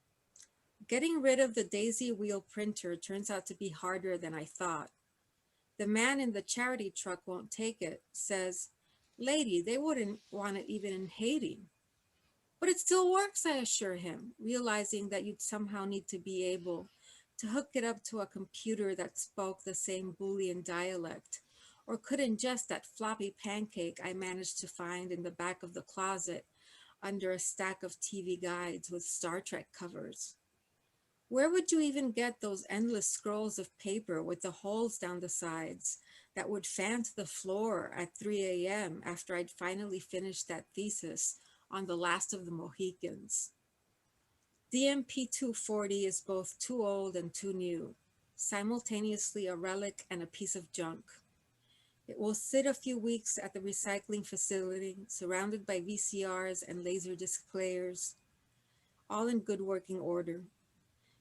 Getting rid of the daisy wheel printer turns out to be harder than I thought. The man in the charity truck won't take it, says, "Lady, they wouldn't want it even in Haiti." "But it still works," I assure him, realizing that you'd somehow need to be able to hook it up to a computer that spoke the same Boolean dialect, or could ingest that floppy pancake I managed to find in the back of the closet under a stack of TV guides with Star Trek covers. Where would you even get those endless scrolls of paper with the holes down the sides that would fan to the floor at 3 a.m. after I'd finally finished that thesis on The Last of the Mohicans? DMP 240 is both too old and too new, simultaneously a relic and a piece of junk. It will sit a few weeks at the recycling facility, surrounded by VCRs and Laserdisc players, all in good working order.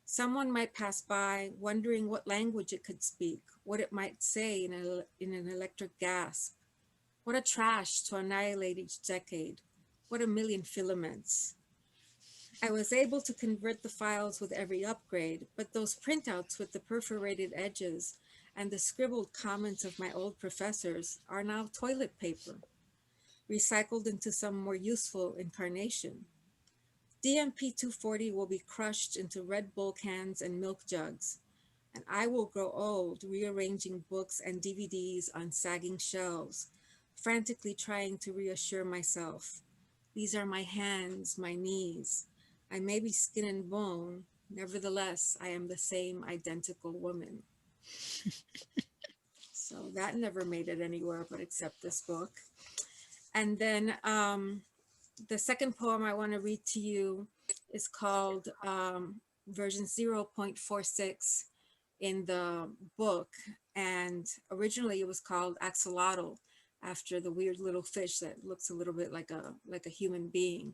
Someone might pass by, wondering what language it could speak, what it might say in an electric gasp. What a trash to annihilate each decade. What a million filaments. I was able to convert the files with every upgrade, but those printouts with the perforated edges and the scribbled comments of my old professors are now toilet paper, recycled into some more useful incarnation. DMP 240 will be crushed into Red Bull cans and milk jugs, and I will grow old rearranging books and DVDs on sagging shelves, frantically trying to reassure myself. These are my hands, my knees. I may be skin and bone, nevertheless, I am the same identical woman. So that never made it anywhere but except this book. And then the second poem I want to read to you is called version 0.46 in the book. And originally it was called Axolotl, after the weird little fish that looks a little bit like a human being.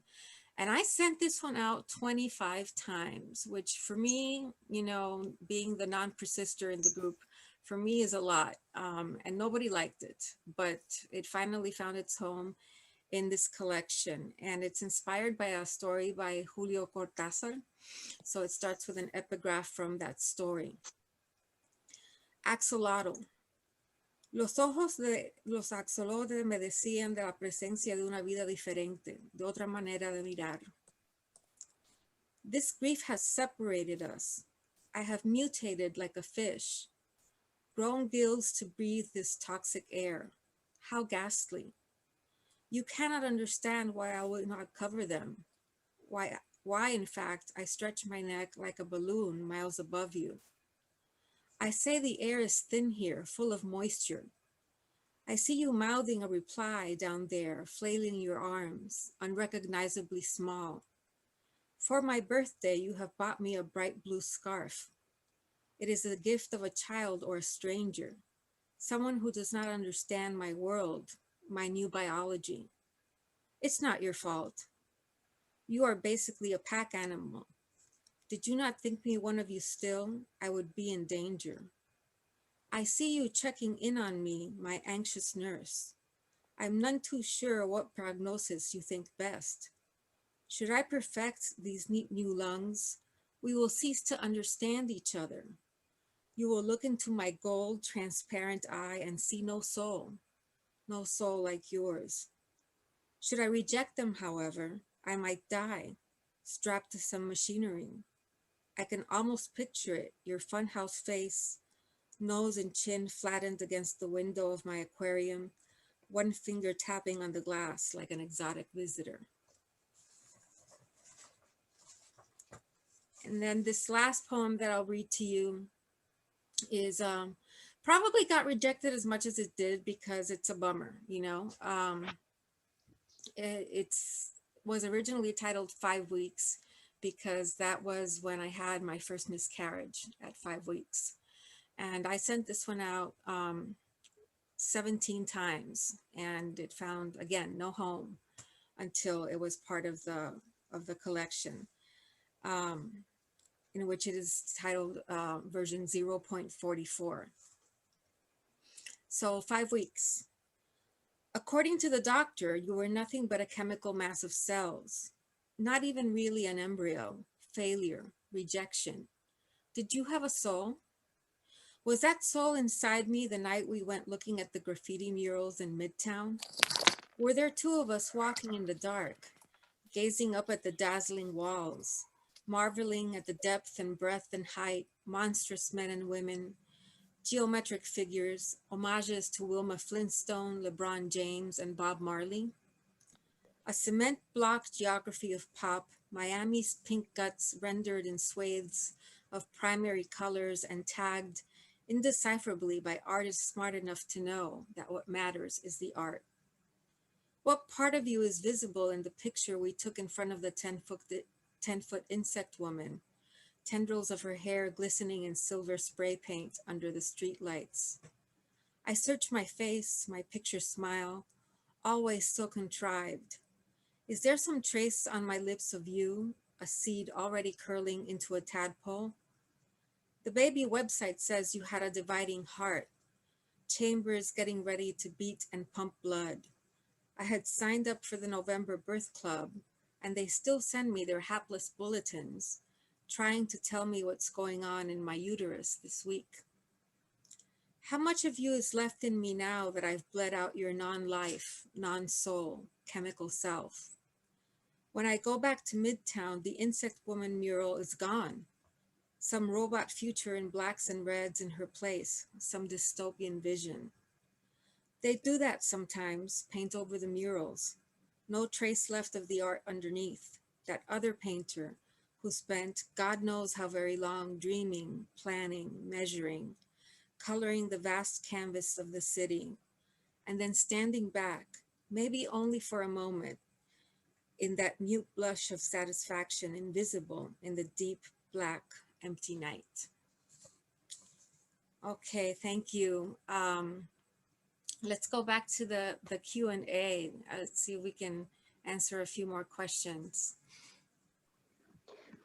And I sent this one out 25 times, which for me, you know, being the non-persister in the group, for me is a lot. And nobody liked it, but it finally found its home in this collection. And it's inspired by a story by Julio Cortázar. So it starts with an epigraph from that story. Axolotl. Los ojos de los axolotes me decían de la presencia de una vida diferente, de otra manera de mirar. This grief has separated us. I have mutated like a fish, grown gills to breathe this toxic air. How ghastly. You cannot understand why I will not cover them. Why in fact, I stretch my neck like a balloon miles above you. I say the air is thin here, full of moisture. I see you mouthing a reply down there, flailing your arms, unrecognizably small. For my birthday, you have bought me a bright blue scarf. It is the gift of a child or a stranger, someone who does not understand my world, my new biology. It's not your fault. You are basically a pack animal. Did you not think me one of you still? I would be in danger. I see you checking in on me, my anxious nurse. I'm none too sure what prognosis you think best. Should I perfect these neat new lungs, we will cease to understand each other. You will look into my gold, transparent eye and see no soul like yours. Should I reject them, however, I might die, strapped to some machinery. I can almost picture it, your funhouse face, nose and chin flattened against the window of my aquarium, one finger tapping on the glass like an exotic visitor. And then this last poem that I'll read to you is probably got rejected as much as it did because it's a bummer, you know. It's was originally titled 5 weeks because that was when I had my first miscarriage at 5 weeks. And I sent this one out 17 times and it found, again, no home until it was part of the collection, in which it is titled version 0.44. So 5 weeks. According to the doctor, you were nothing but a chemical mass of cells, not even really an embryo, failure, rejection. Did you have a soul? Was that soul inside me the night we went looking at the graffiti murals in Midtown? Were there two of us walking in the dark, gazing up at the dazzling walls, marveling at the depth and breadth and height, monstrous men and women, geometric figures, homages to Wilma Flintstone, LeBron James, and Bob Marley? A cement block geography of pop, Miami's pink guts rendered in swathes of primary colors and tagged indecipherably by artists smart enough to know that what matters is the art. What part of you is visible in the picture we took in front of the 10-foot insect woman, tendrils of her hair glistening in silver spray paint under the street lights? I search my face, my picture smile, always so contrived. Is there some trace on my lips of you, a seed already curling into a tadpole? The baby website says you had a dividing heart, chambers getting ready to beat and pump blood. I had signed up for the November birth club, and they still send me their hapless bulletins, trying to tell me what's going on in my uterus this week. How much of you is left in me now that I've bled out your non-life, non-soul, chemical self? When I go back to Midtown, the insect woman mural is gone. Some robot future in blacks and reds in her place, some dystopian vision. They do that sometimes, paint over the murals. No trace left of the art underneath. That other painter who spent God knows how very long dreaming, planning, measuring, coloring the vast canvas of the city, and then standing back, maybe only for a moment, in that mute blush of satisfaction invisible in the deep, black, empty night. Okay, thank you. Let's go back to the Q&A. Let's see if we can answer a few more questions.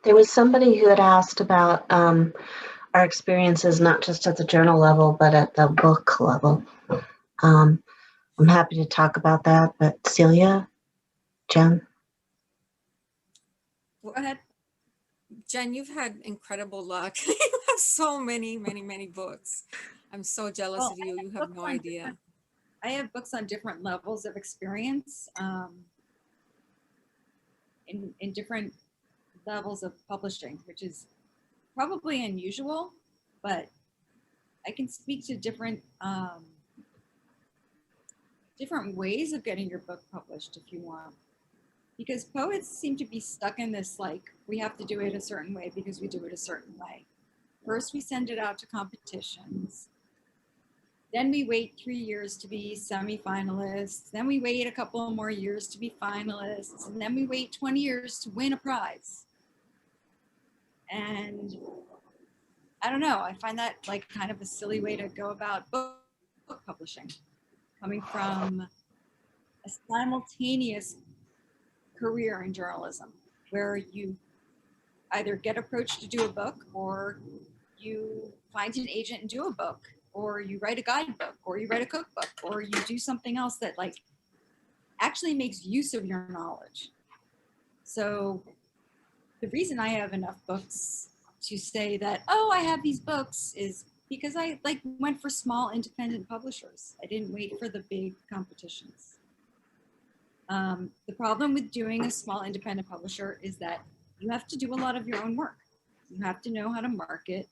There was somebody who had asked about our experiences, not just at the journal level, but at the book level. I'm happy to talk about that, but Celia, Jen? Go ahead. Jen, you've had incredible luck. You have so many books. I'm so jealous of you. You have no idea. I have books on different levels of experience, in different levels of publishing, which is probably unusual, but I can speak to different ways of getting your book published if you want. Because poets seem to be stuck in this, like, we have to do it a certain way because we do it a certain way. First, we send it out to competitions. Then we wait 3 years to be semifinalists. Then we wait a couple more years to be finalists. And then we wait 20 years to win a prize. And I don't know, I find that like kind of a silly way to go about book publishing, coming from a simultaneous career in journalism where you either get approached to do a book, or you find an agent and do a book, or you write a guidebook, or you write a cookbook, or you do something else that like actually makes use of your knowledge. So the reason I have enough books to say that, oh, I have these books, is because I like went for small independent publishers. I didn't wait for the big competitions. The problem with doing a small independent publisher is that you have to do a lot of your own work. You have to know how to market.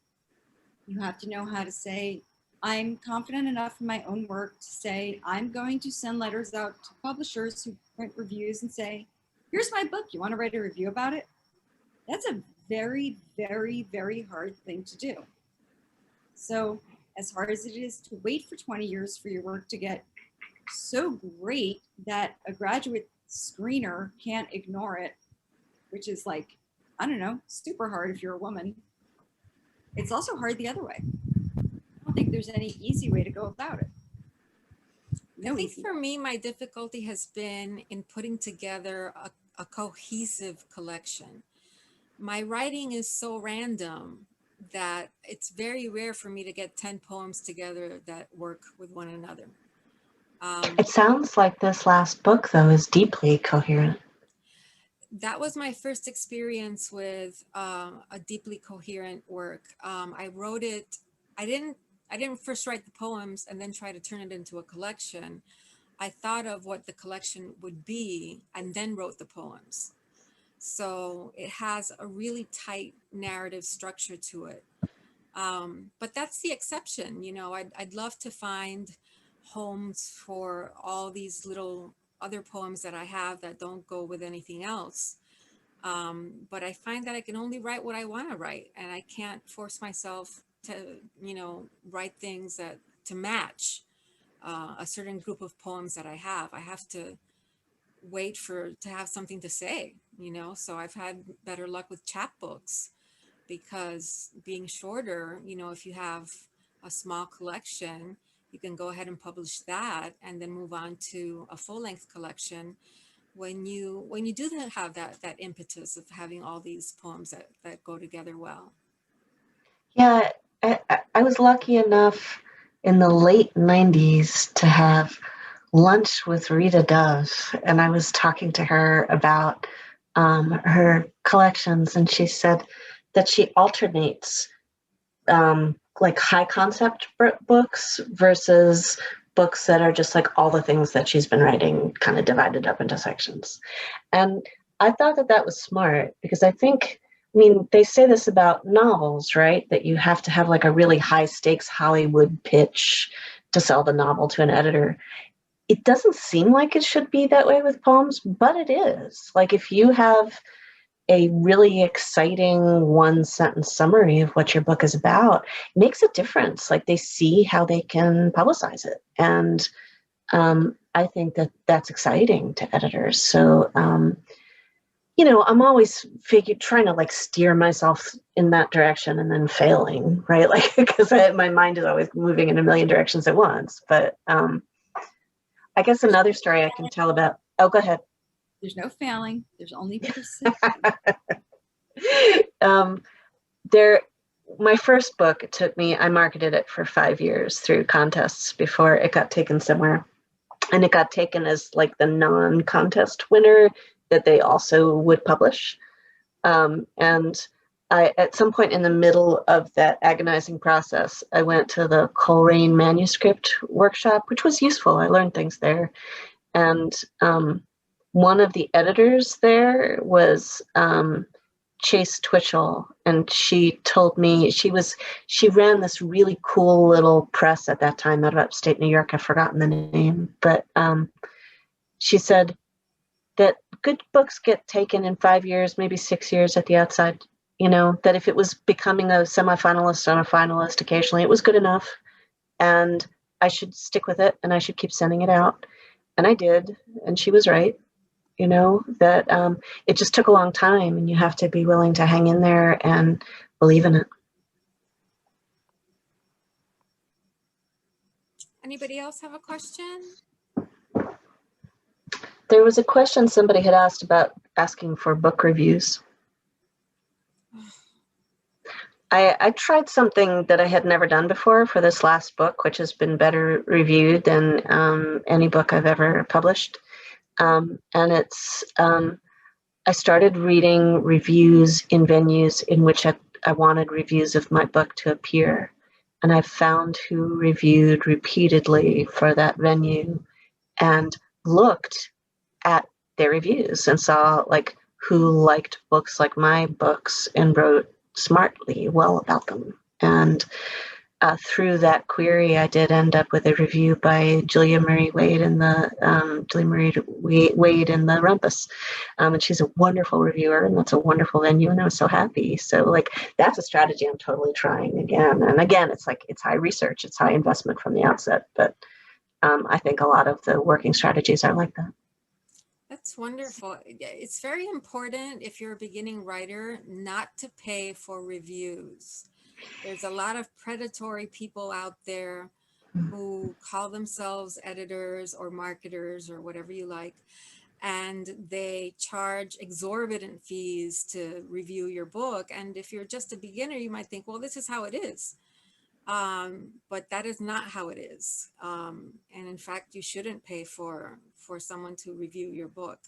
You have to know how to say, I'm confident enough in my own work to say, I'm going to send letters out to publishers who print reviews and say, here's my book. You want to write a review about it? That's a very, very, very hard thing to do. So as hard as it is to wait for 20 years for your work to get so great that a graduate screener can't ignore it, which is like, I don't know, super hard if you're a woman. It's also hard the other way. I don't think there's any easy way to go about it. I think for me, my difficulty has been in putting together a cohesive collection. My writing is so random that it's very rare for me to get 10 poems together that work with one another. It sounds like this last book, though, is deeply coherent. That was my first experience with a deeply coherent work. I wrote it, I didn't first write the poems and then try to turn it into a collection. I thought of what the collection would be and then wrote the poems. So it has a really tight narrative structure to it. But that's the exception. You know, I'd love to find homes for all these little other poems that I have that don't go with anything else. But I find that I can only write what I want to write, and I can't force myself to, you know, write things that to match a certain group of poems that I have. I have to wait to have something to say, you know. So I've had better luck with chapbooks, because being shorter, you know, if you have a small collection, you can go ahead and publish that and then move on to a full-length collection when you do have that impetus of having all these poems that go together well. Yeah, I was lucky enough in the late 90s to have lunch with Rita Dove, and I was talking to her about her collections, and she said that she alternates like high concept books versus books that are just like all the things that she's been writing kind of divided up into sections. And I thought that was smart, because I mean, they say this about novels, right? That you have to have like a really high stakes Hollywood pitch to sell the novel to an editor. It doesn't seem like it should be that way with poems, but it is. Like if you have a really exciting one-sentence summary of what your book is about, it makes a difference. Like they see how they can publicize it. And I think that's exciting to editors. So, you know, I'm always trying to like steer myself in that direction and then failing, right? Like, because my mind is always moving in a million directions at once. But I guess another story I can tell about, oh, go ahead. There's no failing. There's only persistence. My first book, it took me, I marketed it for 5 years through contests before it got taken somewhere. And it got taken as like the non-contest winner that they also would publish. And I, at some point in the middle of that agonizing process, I went to the Coleraine manuscript workshop, which was useful. I learned things there. And one of the editors there was Chase Twitchell, and she told me she ran this really cool little press at that time out of upstate New York. I've forgotten the name, but she said that good books get taken in 5 years, maybe 6 years at the outside. You know, that if it was becoming a semifinalist and a finalist occasionally, it was good enough, and I should stick with it, and I should keep sending it out. And I did, and she was right. You know, that it just took a long time, and you have to be willing to hang in there and believe in it. Anybody else have a question? There was a question somebody had asked about asking for book reviews. I tried something that I had never done before for this last book, which has been better reviewed than any book I've ever published. And it's, I started reading reviews in venues in which I wanted reviews of my book to appear. and I found who reviewed repeatedly for that venue and looked at their reviews and saw like who liked books like my books and wrote smartly well about them. And through that query, I did end up with a review by Julia Marie Wade in the Wade in the Rumpus, and she's a wonderful reviewer, and that's a wonderful venue, and I was so happy. So like that's a strategy I'm totally trying again, and again, it's like it's high research, it's high investment from the outset, but I think a lot of the working strategies are like that. That's wonderful. It's very important if you're a beginning writer not to pay for reviews. There's a lot of predatory people out there who call themselves editors or marketers or whatever you like, and they charge exorbitant fees to review your book. And if you're just a beginner, you might think, well, this is how it is. But that is not how it is. And in fact, you shouldn't pay for someone to review your book.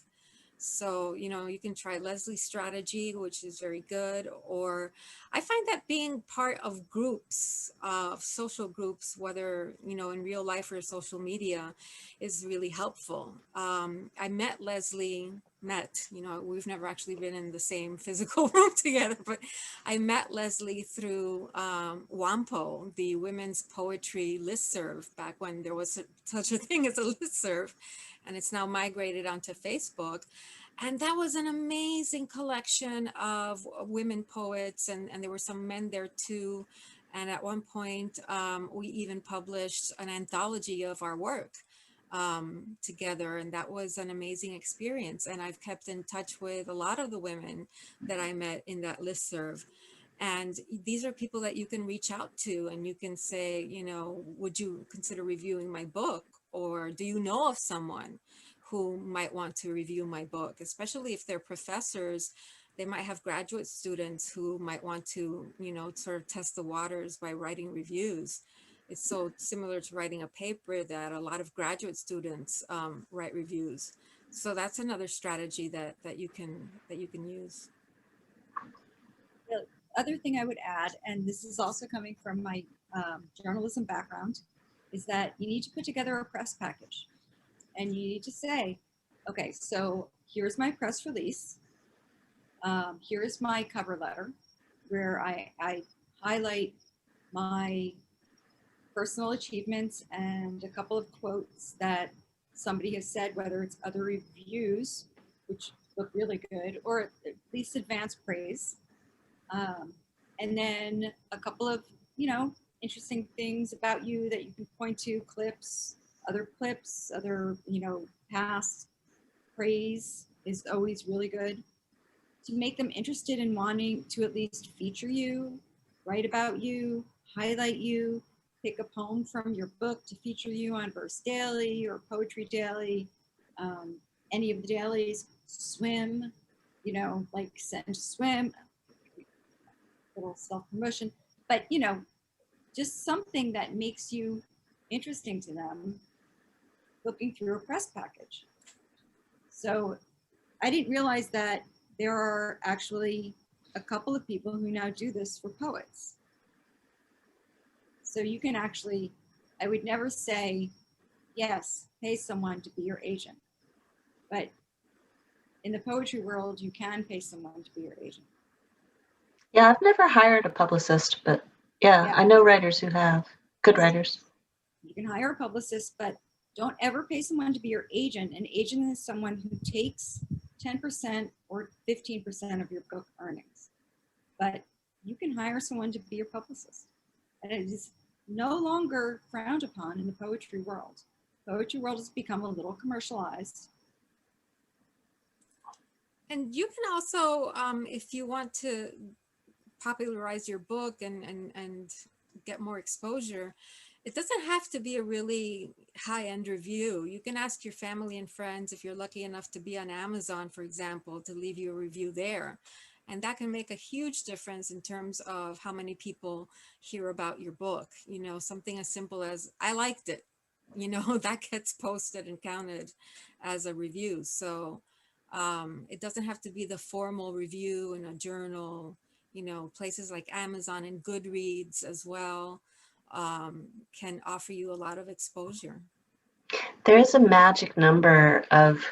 So, you know, you can try Lesley's strategy, which is very good. Or I find that being part of groups, of social groups, whether, you know, in real life or social media, is really helpful. I met Lesley, you know, we've never actually been in the same physical room together, but I met Lesley through WAMPO, the Women's Poetry Listserv, back when there was such a thing as a listserv. And it's now migrated onto Facebook. And that was an amazing collection of women poets, and there were some men there too. And at one point, we even published an anthology of our work together, and that was an amazing experience. And I've kept in touch with a lot of the women that I met in that listserv. And these are people that you can reach out to, and you can say, you know, would you consider reviewing my book? Or do you know of someone who might want to review my book? Especially if they're professors, they might have graduate students who might want to, you know, sort of test the waters by writing reviews. It's so similar to writing a paper that a lot of graduate students write reviews. So that's another strategy that you can use. The other thing I would add, and this is also coming from my journalism background, is that you need to put together a press package. And you need to say, okay, so here's my press release. Here is my cover letter, where I highlight my personal achievements and a couple of quotes that somebody has said, whether it's other reviews, which look really good, or at least advanced praise. And then a couple of, you know, interesting things about you that you can point to, other, you know, past praise is always really good. To make them interested in wanting to at least feature you, write about you, highlight you, pick a poem from your book to feature you on Verse Daily or Poetry Daily, any of the dailies, swim, you know, like send to swim, little self-promotion, but, you know, just something that makes you interesting to them looking through a press package. So I didn't realize that there are actually a couple of people who now do this for poets. So you can actually, I would never say, yes, pay someone to be your agent. But in the poetry world, you can pay someone to be your agent. Yeah, I've never hired a publicist, but yeah, I know writers who have, good writers. You can hire a publicist, but don't ever pay someone to be your agent. An agent is someone who takes 10% or 15% of your book earnings. But you can hire someone to be your publicist. And it is no longer frowned upon in the poetry world. Poetry world has become a little commercialized. And you can also, if you want to popularize your book and get more exposure, it doesn't have to be a really high-end review. You can ask your family and friends, if you're lucky enough to be on Amazon, for example, to leave you a review there. And that can make a huge difference in terms of how many people hear about your book. You know, something as simple as, I liked it, you know, that gets posted and counted as a review. So it doesn't have to be the formal review in a journal. You know, places like Amazon and Goodreads as well can offer you a lot of exposure. There is a magic number of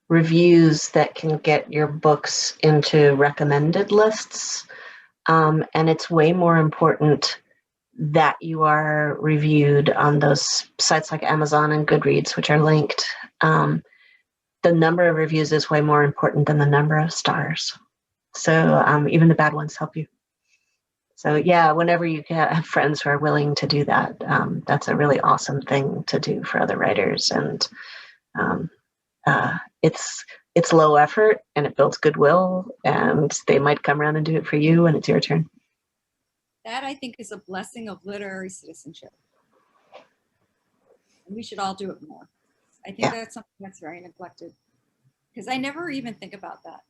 reviews that can get your books into recommended lists. And it's way more important that you are reviewed on those sites like Amazon and Goodreads, which are linked. The number of reviews is way more important than the number of stars. So even the bad ones help you. So yeah, whenever you have friends who are willing to do that, that's a really awesome thing to do for other writers. And it's low effort and it builds goodwill, and they might come around and do it for you when it's your turn. That, I think, is a blessing of literary citizenship. And we should all do it more. I think that's something that's very neglected, because I never even think about that.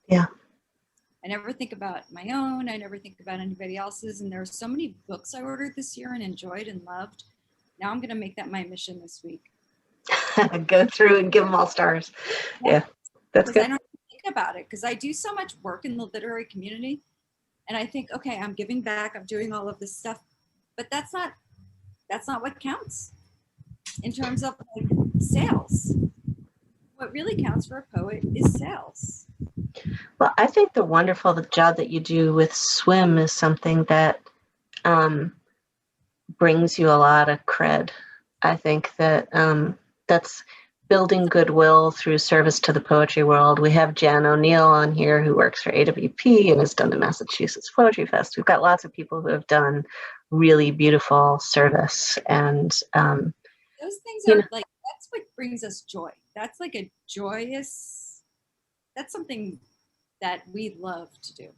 Yeah. I never think about my own. I never think about anybody else's. And there are so many books I ordered this year and enjoyed and loved. Now I'm going to make that my mission this week. Go through and give them all stars. Yeah, that's good. I don't think about it, because I do so much work in the literary community. And I think, okay, I'm giving back, I'm doing all of this stuff, but that's not what counts in terms of like sales. What really counts for a poet is sales. Well, I think the wonderful job that you do with Swim is something that brings you a lot of cred. I think that that's building goodwill through service to the poetry world. We have Jan O'Neill on here who works for AWP and has done the Massachusetts Poetry Fest. We've got lots of people who have done really beautiful service. And those things are like, that's what brings us joy. That's like a joyous, that's something that we love to do.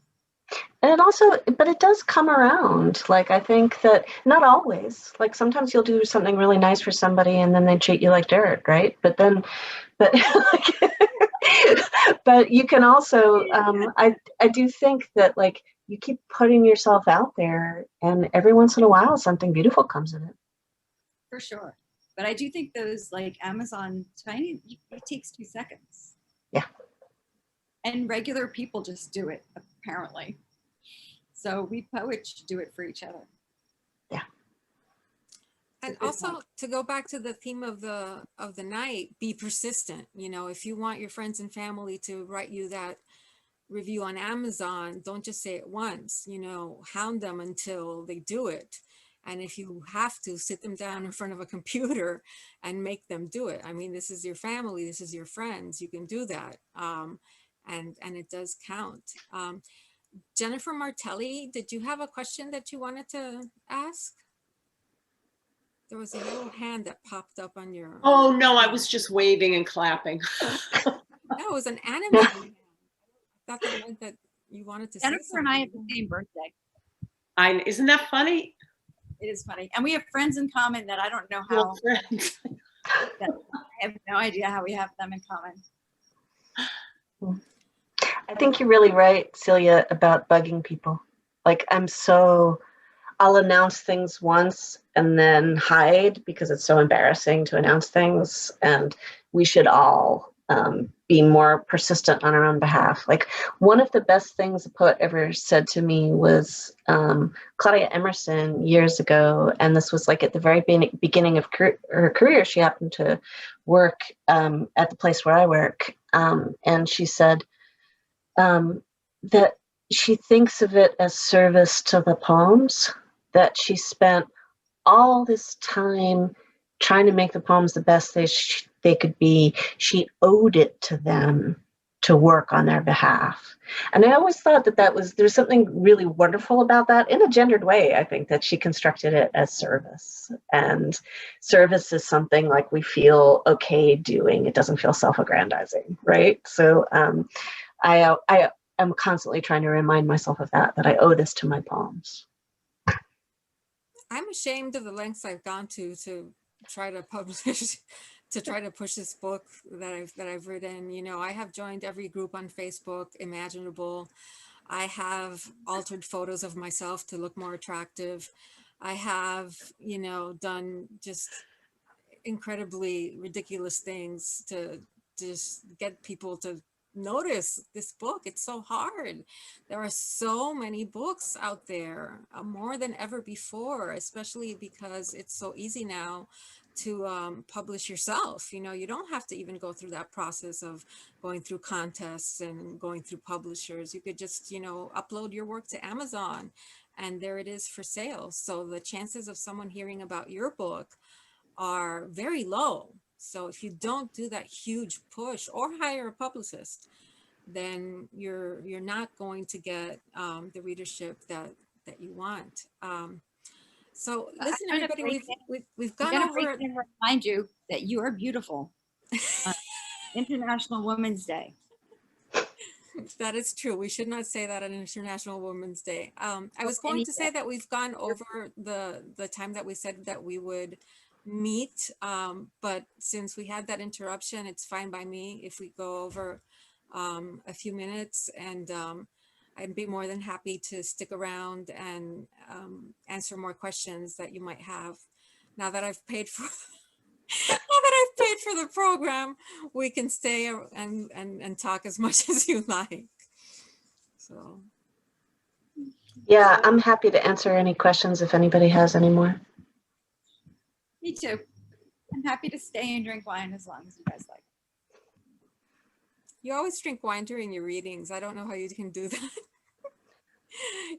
And it also, but it does come around. Like, I think that not always, like sometimes you'll do something really nice for somebody and then they treat you like dirt, right? But but you can also, I do think that like you keep putting yourself out there and every once in a while something beautiful comes of it. For sure. But I do think those like Amazon tiny, it takes 2 seconds. Yeah. And regular people just do it, apparently. So we poets should do it for each other. Yeah. And also to go back to the theme of the night, be persistent. You know, if you want your friends and family to write you that review on Amazon, don't just say it once, you know, hound them until they do it. And if you have to, sit them down in front of a computer and make them do it. I mean, this is your family, this is your friends, you can do that. And it does count. Jennifer Martelli, did you have a question that you wanted to ask? There was a little hand that popped up on your... Oh, no, I was just waving and clapping. No, it was an animated hand. I thought that meant that you wanted to Jennifer say something. and I have the same birthday. Isn't that funny? It is funny. And we have friends in common that I don't know how. Friends. I have no idea how we have them in common. I think you're really right, Celia, about bugging people. Like I'll announce things once and then hide because it's so embarrassing to announce things. And we should all be more persistent on our own behalf. Like one of the best things a poet ever said to me was Claudia Emerson years ago. And this was like at the very beginning of her career. She happened to work at the place where I work. And she said that she thinks of it as service to the poems, that she spent all this time trying to make the poems the best they could be. She owed it to them to work on their behalf. And I always thought that there's something really wonderful about that in a gendered way. I think that she constructed it as service, and service is something like we feel okay doing. It doesn't feel self-aggrandizing, right? So I am constantly trying to remind myself of that I owe this to my poems. I'm ashamed of the lengths I've gone to try to publish, to try to push this book that I've written. You know, I have joined every group on Facebook imaginable. I have altered photos of myself to look more attractive. I have, you know, done just incredibly ridiculous things to just get people to notice this book. It's so hard. There are so many books out there, more than ever before, especially because it's so easy now to publish yourself. You know, you don't have to even go through that process of going through contests and going through publishers. You could just, you know, upload your work to Amazon and there it is for sale. So the chances of someone hearing about your book are very low. So if you don't do that huge push or hire a publicist, then you're not going to get the readership that you want. So listen, I'm gonna everybody, we've I'm gone gonna break over. in and remind you that you are beautiful. International Women's Day. That is true. We should not say that on International Women's Day. I was Any going to say that we've gone over the time that we said that we would meet, but since we had that interruption, it's fine by me if we go over a few minutes, and I'd be more than happy to stick around and answer more questions that you might have. Now that I've paid for now that I've paid for the program, we can stay and talk as much as you like. So Yeah, I'm happy to answer any questions if anybody has any more. Me too. I'm happy to stay and drink wine as long as you guys like. you always drink wine during your readings. I don't know how you can do that.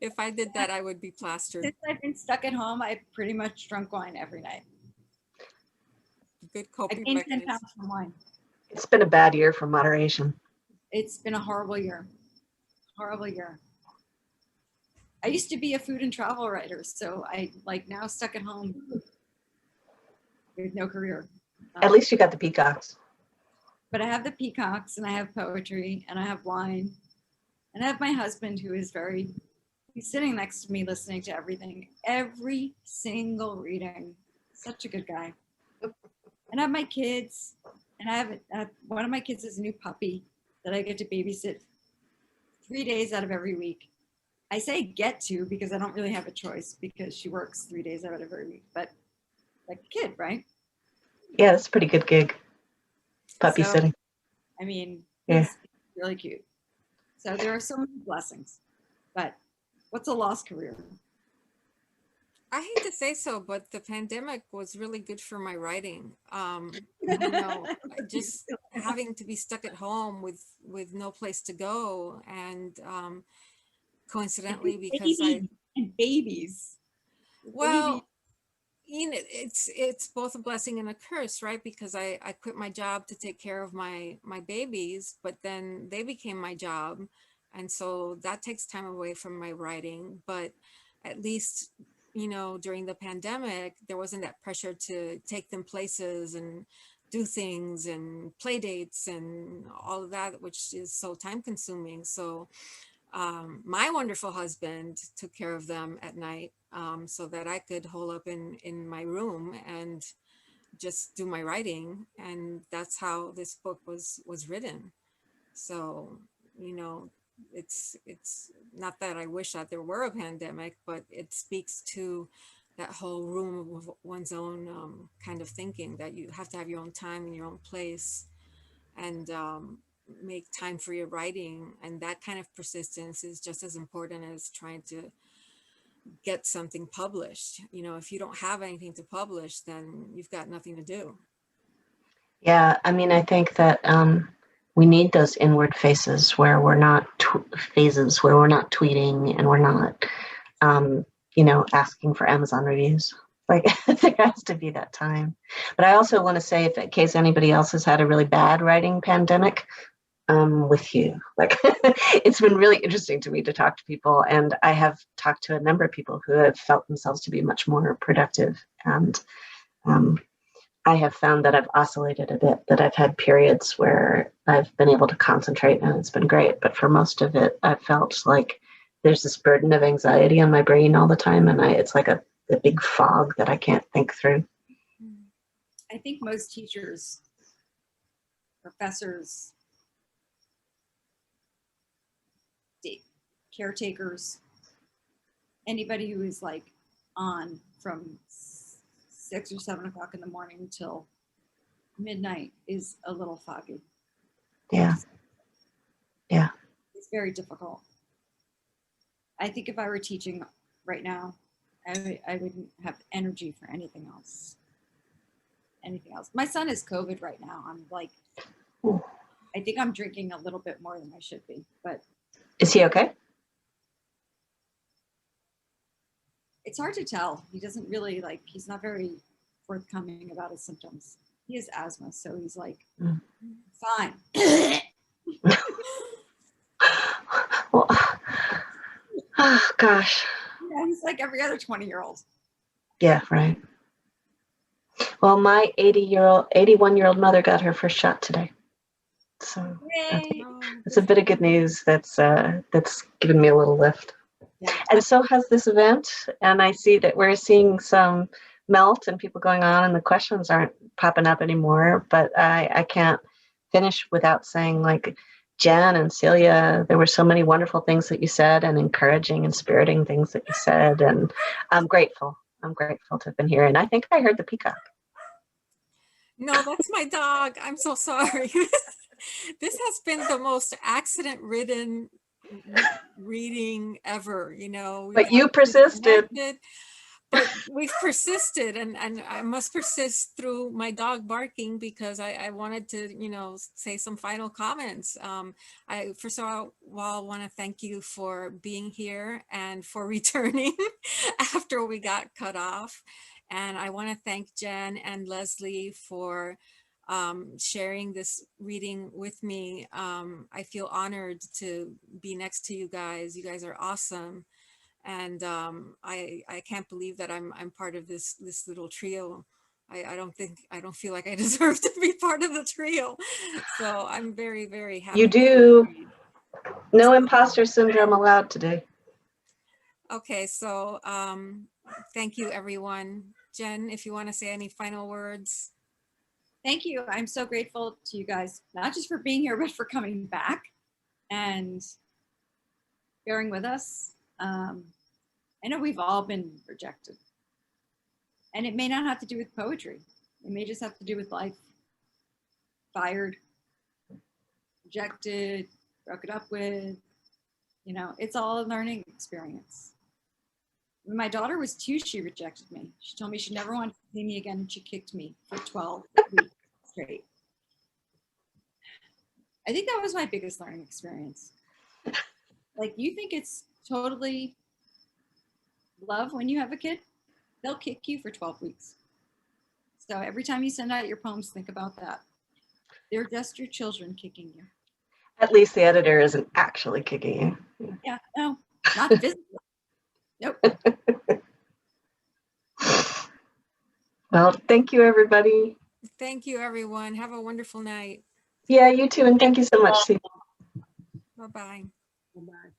If I did that, I would be plastered. Since I've been stuck at home, I've pretty much drunk wine every night. Good I coping gained 10 mechanism. pounds from wine. It's been a bad year for moderation. It's been a horrible year. Horrible year. I used to be a food and travel writer, so I like now stuck at home with no career. At least you got the peacocks. But I have the peacocks and I have poetry and I have wine and I have my husband who is he's sitting next to me listening to everything, every single reading. Such a good guy. And I have my kids, and I have one of my kids is a new puppy that I get to babysit 3 days out of every week. I say get to because I don't really have a choice because she works 3 days out of every week, but like a kid, right? Yeah, that's a pretty good gig. Puppy So, sitting. I mean, Yeah. he's really cute. So there are so many blessings, but what's a lost career? I hate to say so, but the pandemic was really good for my writing. You know, just having to be stuck at home with no place to go, and coincidentally, because babies. Well, you know, it's both a blessing and a curse, right? Because I quit my job to take care of my babies, but then they became my job, and so that takes time away from my writing. But at least, you know, during the pandemic, there wasn't that pressure to take them places and do things and play dates and all of that, which is so time consuming. So my wonderful husband took care of them at night, so that I could hole up in my room and just do my writing. And that's how this book was written. So, you know, it's not that I wish that there were a pandemic, but it speaks to that whole room of one's own kind of thinking, that you have to have your own time and your own place, and make time for your writing. And that kind of persistence is just as important as trying to get something published. You know, if you don't have anything to publish, then you've got nothing to do. Yeah, I mean, I think that we need those inward phases where we're not where we're not tweeting and we're not, you know, asking for Amazon reviews. Like there has to be that time. But I also want to say, if in case anybody else has had a really bad writing pandemic, with you, like it's been really interesting to me to talk to people, and I have talked to a number of people who have felt themselves to be much more productive, and I have found that I've oscillated a bit, that I've had periods where I've been able to concentrate and it's been great. But for most of it, I've felt like there's this burden of anxiety on my brain all the time. And it's like a big fog that I can't think through. I think most teachers, professors, caretakers, anybody who is like on from 6 or 7 o'clock in the morning until midnight is a little foggy. Yeah. It's very difficult. I think if I were teaching right now, I wouldn't have energy for anything else. Anything else. My son has COVID right now. I'm like, Ooh. I think I'm drinking a little bit more than I should be, but Is he okay? it's hard to tell. He doesn't really like, he's not very forthcoming about his symptoms. He has asthma, so he's like, fine. Well, oh gosh. Yeah, he's like every other 20-year-old. Yeah, right. Well, my 81-year-old mother got her first shot today. So Yay. it's a bit of good news that's given me a little lift. Yeah. And so has this event. And I see that we're seeing some melt and people going on and the questions aren't popping up anymore. But I can't finish without saying, like, Jen and Celia, there were so many wonderful things that you said and encouraging, inspiriting things that you said. And I'm grateful. I'm grateful to have been here. And I think I heard the peacock. No, that's my dog. I'm so sorry. This has been the most accident-ridden reading ever, you know. But you persisted. But we've persisted, and I must persist through my dog barking because I wanted to, you know, say some final comments. I first of all want to thank you for being here and for returning after we got cut off. And I want to thank Jen and Lesley for sharing this reading with me. I feel honored to be next to you guys. You guys are awesome. And I can't believe that I'm part of this little trio. I don't feel like I deserve to be part of the trio. So I'm very, very happy. You do. No imposter syndrome allowed today. Okay, so thank you, everyone. Jen, if you want to say any final words. Thank you. I'm so grateful to you guys, not just for being here, but for coming back and bearing with us. I know we've all been rejected, and it may not have to do with poetry. It may just have to do with life. Fired, rejected, broken up with, you know, it's all a learning experience. When my daughter was 2, she rejected me. She told me she never wanted to see me again, and she kicked me for 12 weeks straight. I think that was my biggest learning experience. Like, you think it's totally love when you have a kid, they'll kick you for 12 weeks. So every time you send out your poems, think about that. They're just your children kicking you. At least the editor isn't actually kicking you. Yeah, no, not physically. Nope. Well, thank you, everybody. Thank you, everyone. Have a wonderful night. Yeah, you too. And thank you so much. Bye-bye. Bye-bye.